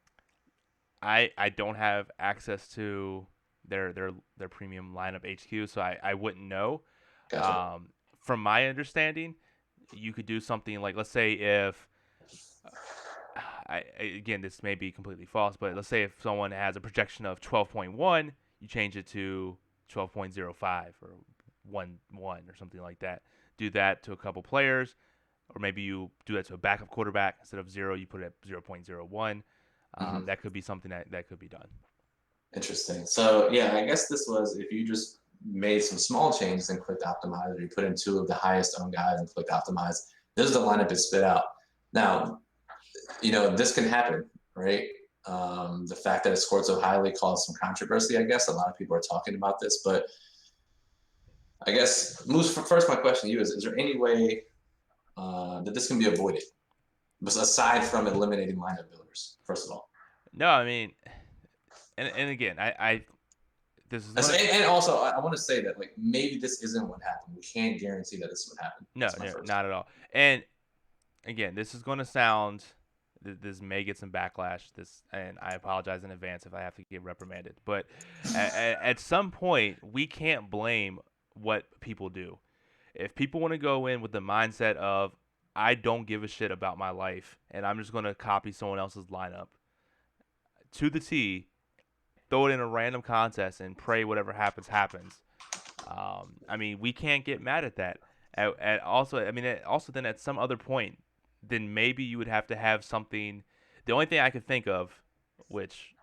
A: I don't have access to their premium lineup HQ, so I wouldn't know.
B: Gotcha.
A: Um, from my understanding, you could do something like, let's say if again, this may be completely false, but let's say if someone has a projection of 12.1, you change it to 12.05 or 1 or something like that. Do that to a couple players, or maybe you do that to a backup quarterback. Instead of 0, you put it at 0.01.
B: Mm-hmm.
A: That could be something that could be done.
B: Interesting. So yeah, I guess this was if you just made some small changes and clicked optimize, or you put in two of the highest owned guys and clicked optimize, this is the lineup it spit out. Now, this can happen, right? The fact that it scored so highly caused some controversy, I guess. A lot of people are talking about this, but I guess, Moose, first, my question to you is there any way that this can be avoided, aside from eliminating lineup builders, first of all?
A: No, I mean, and again, I this is gonna
B: And also, I want to say that like maybe this isn't what happened. We can't guarantee that this is what happened.
A: no,
B: That's my
A: no,
B: first.
A: not at all. And again, this is going to sound. This may get some backlash. And I apologize in advance if I have to get reprimanded. But at some point, we can't blame what people do. If people want to go in with the mindset of I don't give a shit about my life and I'm just going to copy someone else's lineup to the T, throw it in a random contest and pray whatever happens. I mean, we can't get mad at that. Also, then at some other point, then maybe you would have to have something. The only thing I could think of, which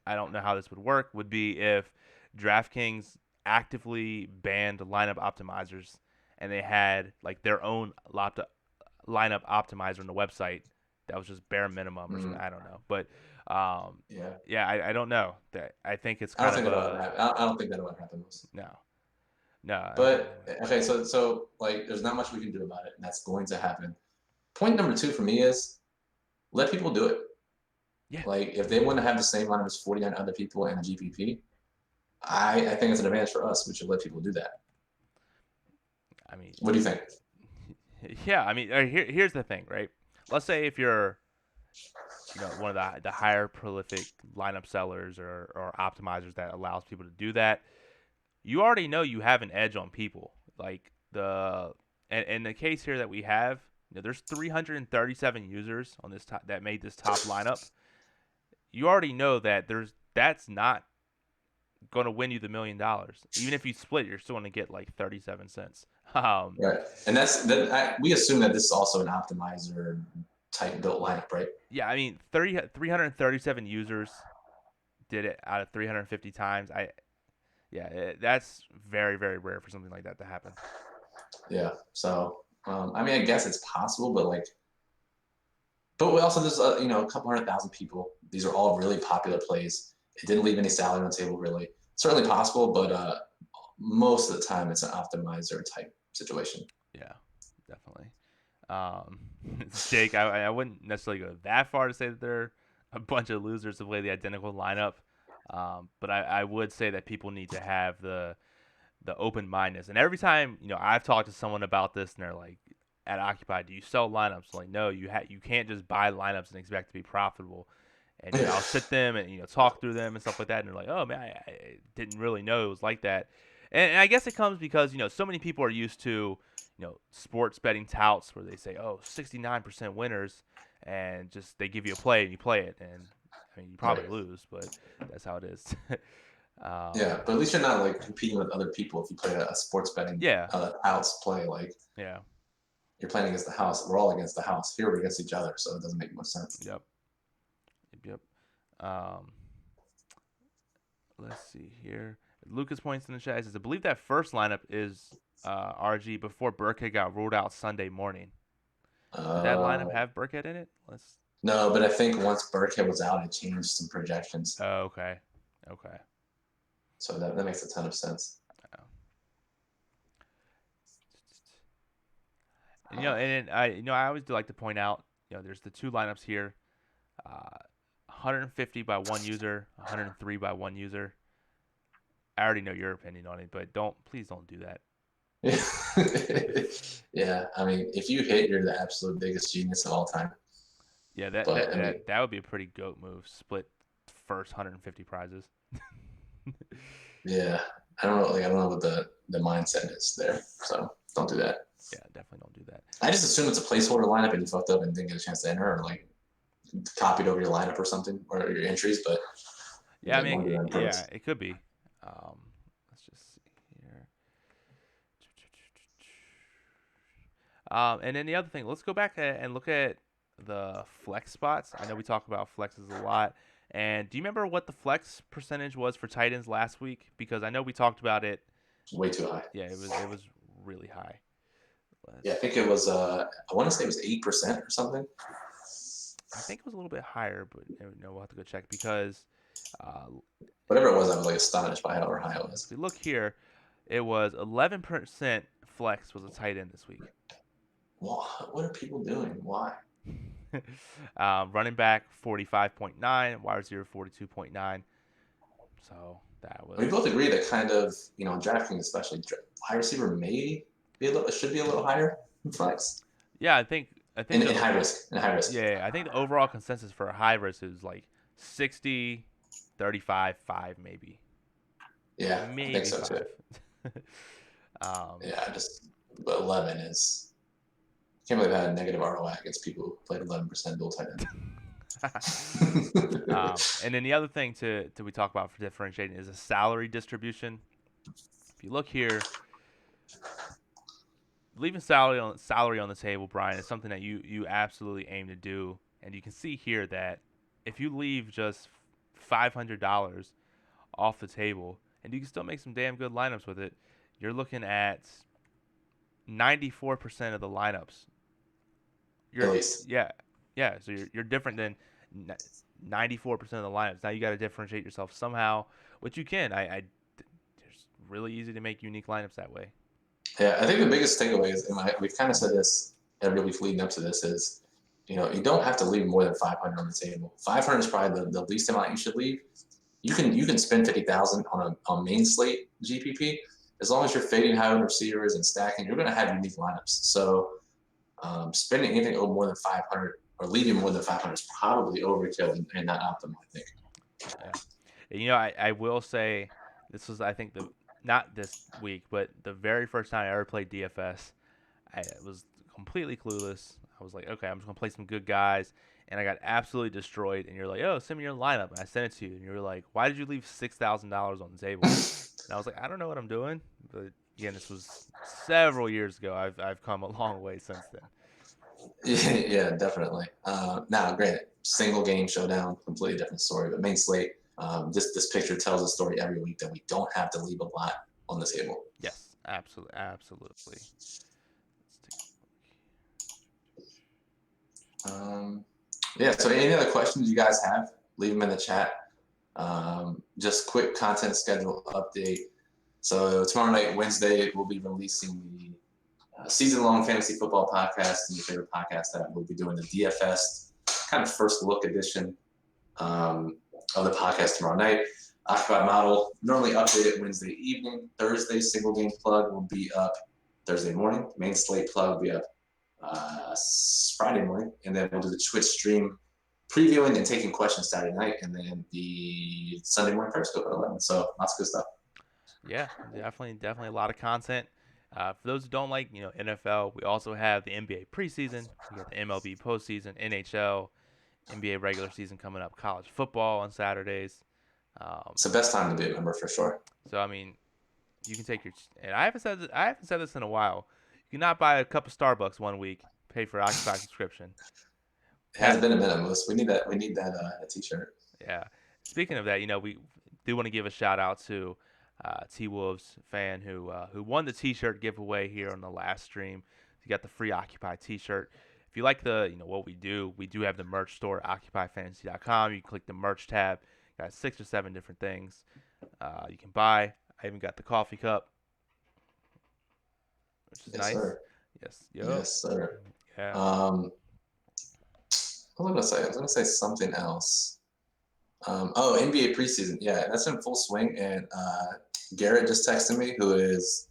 A: I don't know how this would work, would be if DraftKings actively banned lineup optimizers and they had like their own lineup optimizer on the website that was just bare minimum or something. I don't know, but
B: Yeah,
A: yeah, I don't know. That I think it's
B: I don't
A: kind
B: think
A: of
B: that'll ever
A: a
B: happen. I don't think that'll ever happen.
A: no, no. I don't think.
B: But okay, so like, there's not much we can do about it, and that's going to happen. Point number two for me is let people do it.
A: Yeah.
B: Like if they want to have the same lineup as 49 other people in a GPP, I think it's an advantage for us. We should let people do that.
A: I mean,
B: What do you think?
A: yeah. I mean, here's the thing, right? Let's say if you're, one of the higher prolific lineup sellers or optimizers that allows people to do that, you already know you have an edge on people. Like and the case here that we have, there's 337 users on this that made this top lineup. You already know that that's not going to win you the $1 million. Even if you split, you're still going to get like 37 cents.
B: Right, and we assume that this is also an optimizer type built lineup, right?
A: Yeah, I mean 337 users did it out of 350 times. That's very very rare for something like that to happen.
B: Yeah. So, I mean, I guess it's possible, but we also there's a couple 100,000 people. These are all really popular plays. It didn't leave any salary on the table, really. Certainly possible, but most of the time it's an optimizer type situation.
A: Yeah, definitely. Um, Jake, I wouldn't necessarily go that far to say that they're a bunch of losers to play the identical lineup. But I would say that people need to have the open mindedness. And every time I've talked to someone about this, and they're like, "At Occupy, do you sell lineups?" I'm like, no, you can't just buy lineups and expect to be profitable. And
B: Yeah.
A: I'll sit them and talk through them and stuff like that. And they're like, "Oh man, I didn't really know it was like that." And I guess it comes because so many people are used to sports betting touts where they say, "Oh, 69% winners," and just they give you a play and you play it, and I mean you probably
B: Right.
A: lose, but that's how it is.
B: Yeah, but at least you're not like competing with other people if you play a sports betting
A: Yeah,
B: house play. Like
A: yeah,
B: you're playing against the house. We're all against the house. Here we're against each other, so it doesn't make much sense.
A: yep, yep. Um, let's see here. Lucas points in the chat. He says, "I believe that first lineup is RG before Burkhead got ruled out Sunday morning. Did that
B: Uh,
A: lineup have Burkhead in it? Let's.
B: no, but I think once Burkhead was out, it changed some projections.
A: Oh, okay, okay.
B: So that makes a ton of sense.
A: Oh. And I always do like to point out, there's the two lineups here, 150 by one user, 103 by one user. I already know your opinion on it, but please don't do that.
B: Yeah, I mean, if you hit, you're the absolute biggest genius of all time.
A: Yeah, that
B: But
A: that
B: I mean,
A: that, that would be a pretty goat move. Split first 150 prizes.
B: yeah, I don't know what the mindset is there. So don't do that.
A: Yeah, definitely don't do that.
B: I just assume it's a placeholder lineup and you fucked up and didn't get a chance to enter, or like copied over your lineup or something, or your entries. But you
A: Yeah, I
B: didn't
A: mean,
B: want to do that on
A: yeah,
B: purpose.
A: it could be. Um, let's just see here. And then the other thing, let's go back and look at the flex spots. I know we talk about flexes a lot. And do you remember what the flex percentage was for tight ends last week? Because I know we talked about it.
B: Way too high.
A: Yeah, it was really high.
B: Yeah, I
A: Let's.
B: think it was. I want to say it was 8% or something.
A: I think it was a little bit higher, but we'll have to go check because uh,
B: Whatever it was, I was like astonished by how high it was.
A: if we look here, it was 11% flex was a tight end this week.
B: What are people doing? Why?
A: Running back 45.9, wide receiver 42.9. So that was.
B: We both agree that kind of DraftKings especially wide receiver should be a little higher in flex
A: Yeah, I think
B: in high risk
A: yeah, I think the overall consensus for a high risk is like 60, 35, 5 maybe.
B: Yeah, I think
A: Maybe
B: so too.
A: 5.
B: Yeah, but 11 is. I can't believe I had a negative ROI against people who played 11% dual tight end.
A: And then the other thing to we talk about for differentiating is a salary distribution. If you look here, leaving salary on the table, Brian, is something that you absolutely aim to do, and you can see here that if you leave just $500 off the table, and you can still make some damn good lineups with it, you're looking at 94% of the lineups.
B: At least.
A: Yeah. So you're different than 94% of the lineups. Now you got to differentiate yourself somehow, which you can. It's really easy to make unique lineups that way.
B: Yeah, I think the biggest takeaway is, we've kind of said this every week leading up to this, is you don't have to leave more than 500 on the table. 500 is probably the least amount you should leave. You can spend 50,000 on main slate GPP as long as you're fading high on receivers and stacking. You're going to have unique lineups. So spending anything over more than 500 or leaving more than 500 is probably overkill and not optimal, I think.
A: Yeah. I will say this was, I think, the not this week, but the very first time I ever played DFS. I was completely clueless. I was like, okay, I'm just gonna play some good guys, and I got absolutely destroyed. And you're like, oh, send me your lineup, and I sent it to you, and you were like, why did you leave $6,000 on the table? And I was like, I don't know what I'm doing. But again, this was several years ago. I've come a long way since then.
B: Yeah, definitely. Now, granted, single game showdown, completely different story. But main slate, this picture tells a story every week that we don't have to leave a lot on the table.
A: Yes, absolutely, absolutely.
B: Um, yeah. So, any other questions you guys have, leave them in the chat. Just quick content schedule update. So tomorrow night, Wednesday, we'll be releasing the season-long fantasy football podcast and your favorite podcast that we'll be doing the DFS kind of first look edition of the podcast tomorrow night. Occupied model normally updated Wednesday evening. Thursday single game plug will be up Thursday morning. Main slate plug will be up Friday morning, and then we'll do the Twitch stream previewing and taking questions Saturday night, and then the Sunday morning Periscope at 11. So lots of good stuff.
A: Yeah, definitely a lot of content. For those who don't like, NFL, we also have the NBA preseason. We got the MLB postseason, NHL, NBA regular season coming up, college football on Saturdays.
B: It's the best time to be a member for sure.
A: So I mean, you can take your, and I haven't said this in a while. You cannot buy a cup of Starbucks one week, pay for Occupy subscription.
B: It has been a minute, Moose. We need that. We need that T-shirt.
A: Yeah. Speaking of that, we do want to give a shout out to T Wolves fan who won the T-shirt giveaway here on the last stream. You got the free Occupy T-shirt. If you like what we do have the merch store at occupyfantasy.com. You can click the merch tab. Got 6 or 7 different things you can buy. I even got the coffee cup, which is
B: Yes,
A: nice.
B: sir.
A: Yes.
B: Yep. Yes, sir.
A: Yeah.
B: What was I going to say? I was going to say something else. NBA preseason. Yeah, that's in full swing. And Garrett just texted me, who is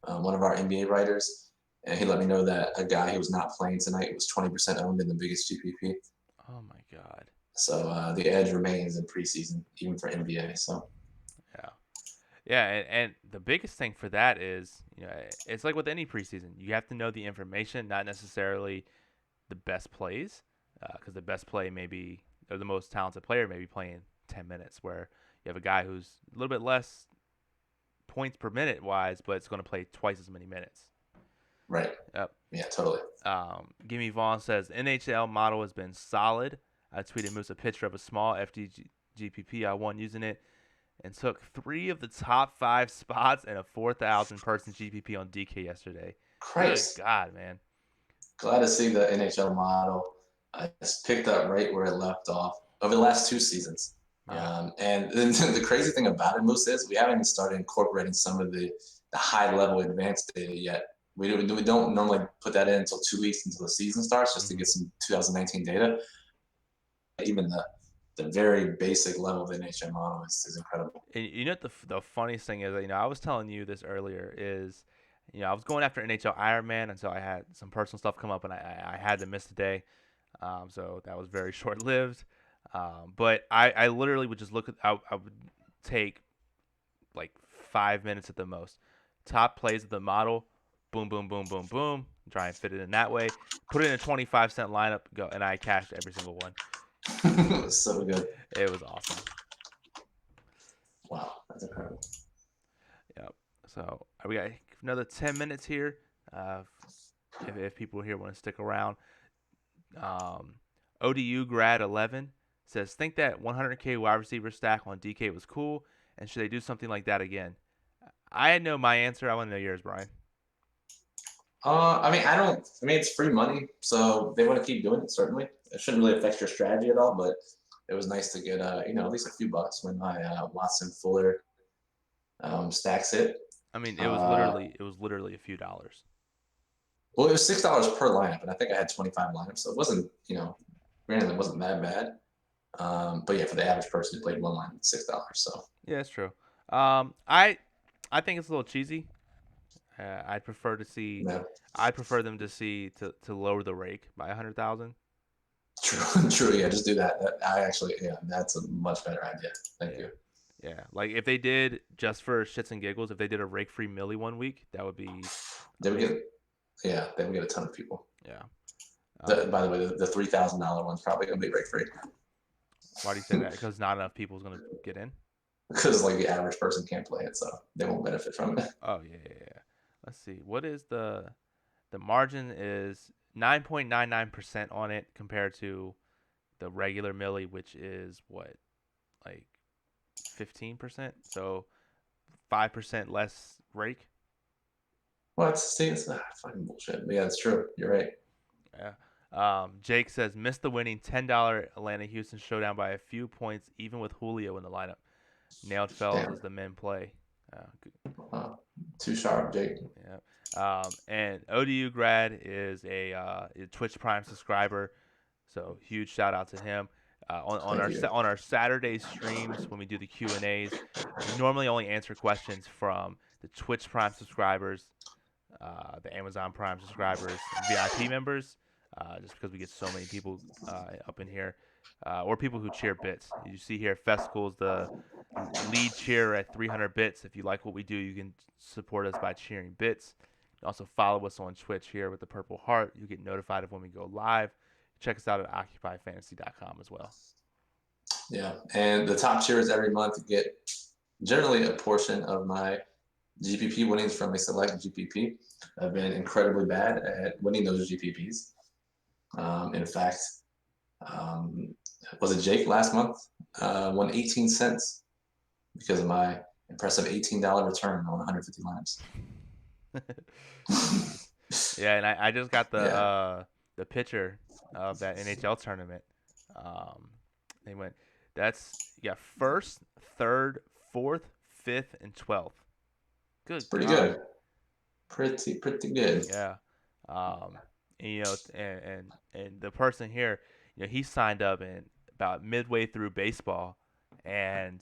B: one of our NBA writers, and he let me know that a guy who was not playing tonight was 20% owned in the biggest GPP.
A: Oh my God.
B: So the edge remains in preseason, even for NBA. So.
A: Yeah, and the biggest thing for that is, it's like with any preseason. You have to know the information, not necessarily the best plays, because the best play or the most talented player may be playing 10 minutes, where you have a guy who's a little bit less points per minute wise, but it's going to play twice as many minutes.
B: Right.
A: Yep.
B: Yeah, totally.
A: Gimme Vaughn says, NHL model has been solid. I tweeted Moose a picture of a small FDGPP I won using it, and took 3 of the top 5 spots in a 4,000 person GPP on DK yesterday.
B: Christ.
A: Good God, man.
B: Glad to see the NHL model has picked up right where it left off over the last 2 seasons. Yeah. And the crazy thing about it, Moose, is we haven't even started incorporating some of the high level advanced data yet. We don't normally put that in until 2 weeks until the season starts, just to get some 2019 data. Even the very basic level of the NHL model is incredible.
A: And what the funniest thing is, I was telling you this earlier, is, I was going after NHL Ironman, and so I had some personal stuff come up, and I had to miss the day. So that was very short lived. But I literally would just look at, I would take like 5 minutes at the most. Top plays of the model, boom, boom, boom, boom, boom. Try and fit it in that way. Put it in a 25-cent lineup, go, and I cashed every single one.
B: It was so good.
A: It was awesome.
B: Wow, that's incredible.
A: Yep. So we got another 10 minutes here. If people here want to stick around. ODU grad 11 says, think that 100K wide receiver stack on DK was cool, and should they do something like that again? I know my answer. I want to know yours, Brian.
B: I mean, it's free money, so they want to keep doing it. Certainly, it shouldn't really affect your strategy at all. But it was nice to get, at least a few bucks when my Watson Fuller stacks hit.
A: I mean, it was literally a few dollars.
B: Well, it was $6 per lineup, and I think I had 25 lineups, so it wasn't, granted, it wasn't that bad. But yeah, for the average person who played one line, it's $6. So
A: Yeah, that's true. I think it's a little cheesy. I'd prefer to see.
B: yeah,
A: I'd prefer them to see to lower the rake by 100,000.
B: true, true. Yeah, just do that. That's a much better idea. Thank
A: Yeah.
B: you.
A: Yeah, like if they did just for shits and giggles, if they did a rake-free millie 1 week, that would be
B: They would
A: amazing.
B: get, yeah, they would get a ton of people.
A: Yeah.
B: By the way, the $3,000 one's probably gonna be break free
A: Why do you say that? Because not enough people's gonna get in.
B: because like the average person can't play it, so they won't benefit from it.
A: Oh yeah. Let's see. What is the margin is 9.99% on it compared to the regular millie, which is what, like 15%. So 5% less rake.
B: What? See, it's fucking bullshit. But yeah, it's true. You're right.
A: Yeah. Jake says missed the winning $10 Atlanta Houston showdown by a few points, even with Julio in the lineup. Nailed Fells
B: Damn.
A: as the men play.
B: Too sharp, Jake.
A: Yeah. And ODU grad is a Twitch Prime subscriber, so huge shout out to him. On our Saturday streams when we do the Q&As, we normally only answer questions from the Twitch Prime subscribers, the Amazon Prime subscribers, and VIP members, just because we get so many people up in here, or people who cheer bits. You see here, Festicle's the lead cheer at 300 bits. If you like what we do, you can support us by cheering bits. You also follow us on Twitch here with the purple heart. You get notified of when we go live. Check us out at occupyfantasy.com as well.
B: Yeah, and the top cheers every month get generally a portion of my GPP winnings from a select GPP. I've been incredibly bad at winning those GPPs. In fact, was it Jake last month? Won 18 cents because of my impressive $18 return on 150 lineups.
A: Yeah, and I just got
B: Yeah.
A: the picture of that NHL tournament. They went. That's first, third, fourth, fifth, and 12th. Good.
B: It's pretty
A: God.
B: good. Pretty good.
A: Yeah. And the person here, he signed up in about midway through baseball, and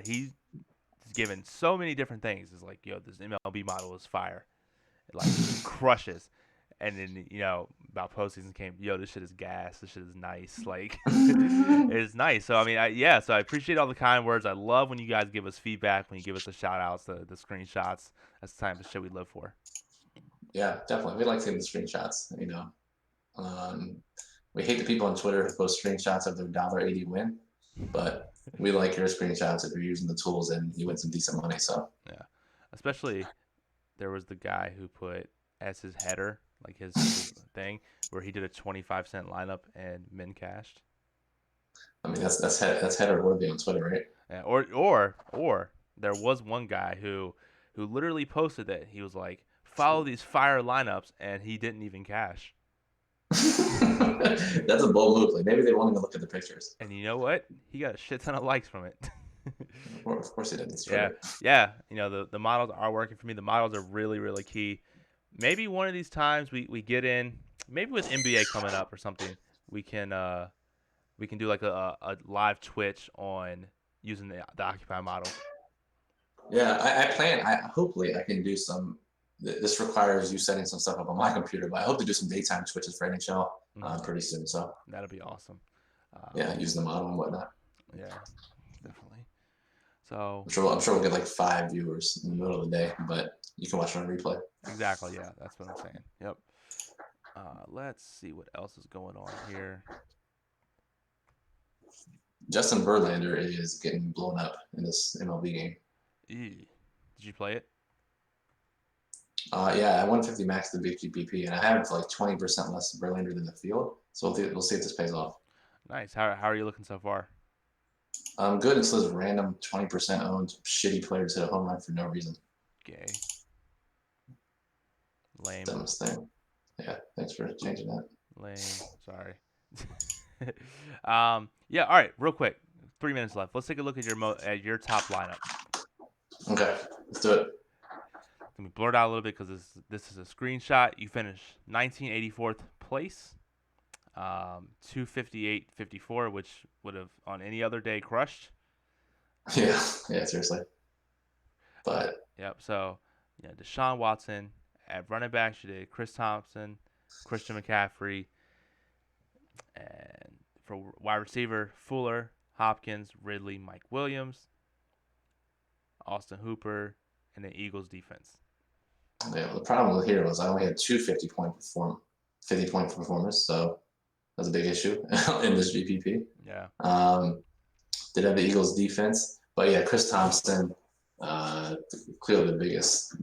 A: he's given so many different things. It's like, this MLB model is fire. It like crushes. And then, about postseason came, this shit is gas. This shit is nice. Like, it's nice. So, I mean, so I appreciate all the kind words. I love when you guys give us feedback, when you give us the shout outs, the screenshots. That's the type of shit we live for.
B: Yeah, definitely. We like seeing the screenshots, we hate the people on Twitter who post screenshots of their $1.80 win, but we like your screenshots if you're using the tools and you win some decent money. So
A: yeah, especially there was the guy who put as his header, like his thing, where he did a 25-cent lineup and min cashed.
B: I mean, that's header worthy on Twitter, right?
A: Yeah, or there was one guy who literally posted that he was like, follow these fire lineups, and he didn't even cash.
B: That's a bold move. Like, maybe they won't even look at the pictures.
A: And you know what? He got a shit ton of likes from it.
B: Of course he did. It's
A: yeah. The models are working for me. The models are really, really key. Maybe one of these times we get in. Maybe with NBA coming up or something, we can do like a live Twitch on using the Occupy model.
B: Yeah, I plan. Hopefully I can do some. This requires you setting some stuff up on my computer, but I hope to do some daytime Twitches for NHL pretty soon. So
A: that'll be awesome.
B: Using the model and whatnot.
A: Yeah, definitely. So
B: I'm sure we'll get like 5 viewers in the middle of the day, but you can watch it on replay.
A: Exactly. Yeah, that's what I'm saying. Yep. Let's see what else is going on here.
B: Justin Verlander is getting blown up in this MLB game.
A: Did you play it?
B: Yeah, I 150 max the big GPP, and I have like 20% less Verlander than the field. So we'll see if this pays off.
A: Nice. How are you looking so far?
B: I'm good until this random 20% owned shitty players hit a home run for no reason.
A: Gay. Lame.
B: Dumbest thing. Yeah, thanks for changing that.
A: Lame. Sorry. Yeah. All right. Real quick. 3 minutes left. Let's take a look at your top lineup.
B: Okay, let's do it.
A: Let me blur it out a little bit because this is a screenshot. You finished 1984th place, 258.54, which would have on any other day crushed.
B: Yeah, yeah, seriously. But
A: Yep. So, Deshaun Watson at running back, you did Chris Thompson, Christian McCaffrey, and for wide receiver, Fuller, Hopkins, Ridley, Mike Williams, Austin Hooper, and the Eagles defense.
B: yeah, the problem here was I only had two 50-point performers, so that's a big issue in this GPP.
A: Yeah.
B: Did have the Eagles defense, but yeah, Chris Thompson, clearly the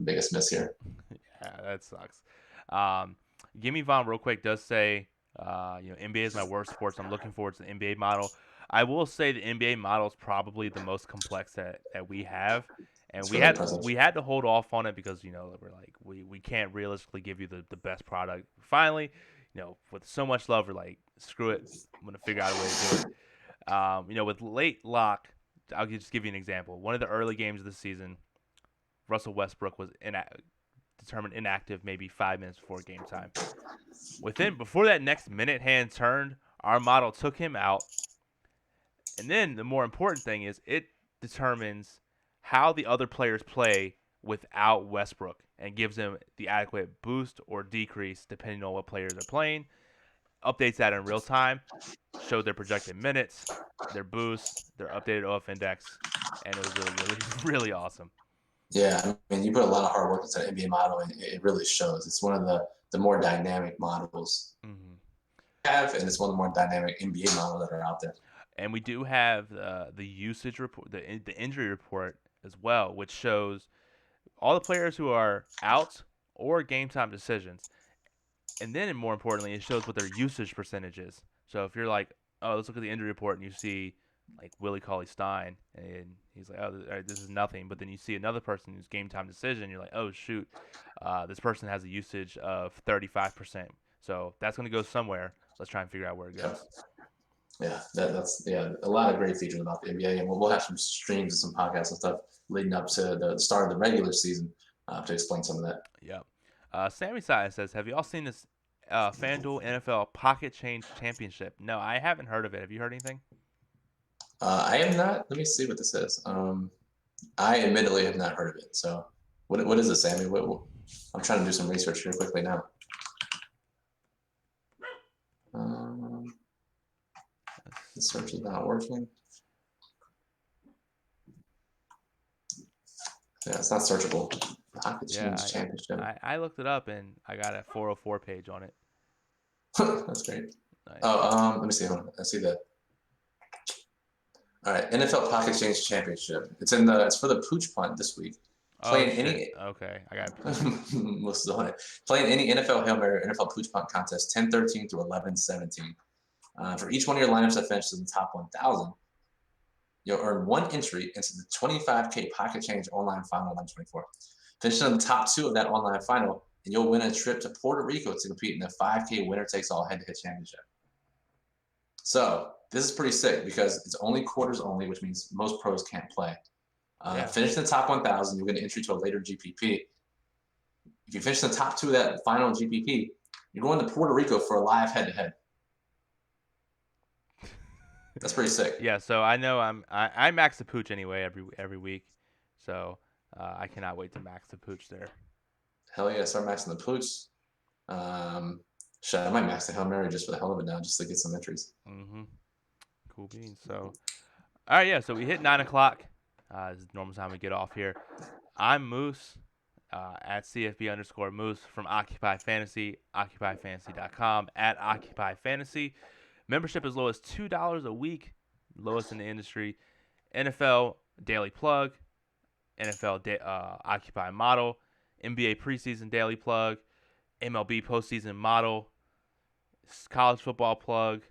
B: biggest miss here.
A: Yeah, that sucks. Gimme Vaughn real quick does say, NBA is my worst sports. I'm looking forward to the NBA model. I will say the NBA model is probably the most complex that we have, and
B: It's really impressive.
A: we had to hold off on it because we're like we can't realistically give you the best product. Finally, with so much love, we're like screw it. I'm gonna figure out a way to do it. With late lock, I'll just give you an example. One of the early games of the season, Russell Westbrook was determined inactive maybe 5 minutes before game time. Before that next minute hand turned, our model took him out. And then the more important thing is it determines how the other players play without Westbrook and gives them the adequate boost or decrease depending on what players are playing. Updates that in real time, showed their projected minutes, their boosts, their updated OF index, and it was really, really, really awesome.
B: Yeah, I mean, you put a lot of hard work into the NBA model, and it really shows. It's one of the more dynamic models have, and it's one of the more dynamic NBA models that are out there.
A: And we do have the usage report, the injury report as well, which shows all the players who are out or game time decisions. And then, more importantly, it shows what their usage percentage is. So if you're like, oh, let's look at the injury report, and you see like Willie Cauley-Stein, and he's like, oh, this is nothing. But then you see another person who's game time decision, you're like, oh shoot, this person has a usage of 35%. So that's going to go somewhere. Let's try and figure out where it goes.
B: Yeah, that's a lot of great features about the NBA, and we'll have some streams and some podcasts and stuff leading up to the start of the regular season to explain some of that.
A: Yep. Sammy Side says, have you all seen this FanDuel NFL Pocket Change Championship? No, I haven't heard of it. Have you heard anything?
B: I am not. Let me see what this is. I admittedly have not heard of it. So, what is this, Sammy? I'm trying to do some research here quickly now. The search is not working. Yeah, it's not searchable. Pocket Change Championship.
A: I looked it up and I got a 404 page on it.
B: That's great. Nice. Oh, let me see. Hold on. I see that. All right, NFL Pocket Change Championship. It's for the pooch punt this week.
A: Playing okay, I got
B: most on it. Playing any NFL Hail Mary or NFL Pooch Punt contest 10-13 through 11-17. For each one of your lineups that finishes in the top 1,000, you'll earn one entry into the 25K Pocket Change Online Final 124. Finish in the top two of that online final, and you'll win a trip to Puerto Rico to compete in the 5K Winner Takes All Head-to-Head Championship. So this is pretty sick because it's only quarters only, which means most pros can't play. Finish in the top 1,000, you'll get an entry to a later GPP. If you finish in the top two of that final GPP, you're going to Puerto Rico for a live head-to-head. That's pretty sick.
A: Yeah, so I know I max the pooch anyway every week, so I cannot wait to max the pooch there.
B: Hell yeah, start maxing the pooch. Shit, I might max the Hail Mary just for the hell of it now, just to get some entries.
A: Cool beans. So, all right, yeah. So we hit 9 o'clock. This is the normal time we get off here. I'm Moose at CFB_Moose from Occupy Fantasy, OccupyFantasy.com at Occupy Fantasy. Membership as low as $2 a week, lowest in the industry. NFL Daily Plug, NFL Occupy Model, NBA Preseason Daily Plug, MLB Postseason Model, College Football Plug,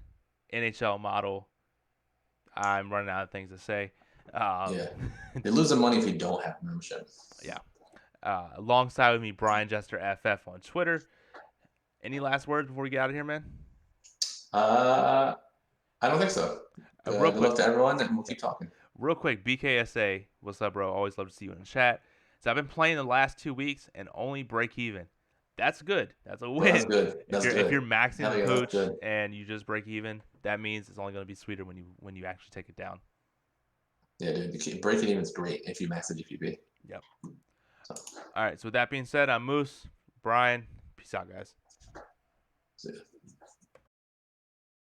A: NHL Model. I'm running out of things to say.
B: Yeah, you're losing money if you don't have membership.
A: Yeah. Alongside with me, Brian Jester FF on Twitter. Any last words before we get out of here, man?
B: I don't think so. Good luck to everyone, and we'll keep talking.
A: Real quick, BKSA, what's up, bro? Always love to see you in the chat. So I've been playing the last 2 weeks and only break even. That's good. That's a
B: Bro, that's
A: win.
B: good. That's
A: If you're
B: good.
A: maxing
B: Hell
A: the
B: yeah, that's
A: pooch
B: good.
A: and you just break even, that means it's only going to be sweeter when you actually take it down.
B: Yeah, dude. Breaking even is great if you max the GPP.
A: Yep.
B: So,
A: All right. So with that being said, I'm Moose. Brian. Peace out, guys.
B: so yeah.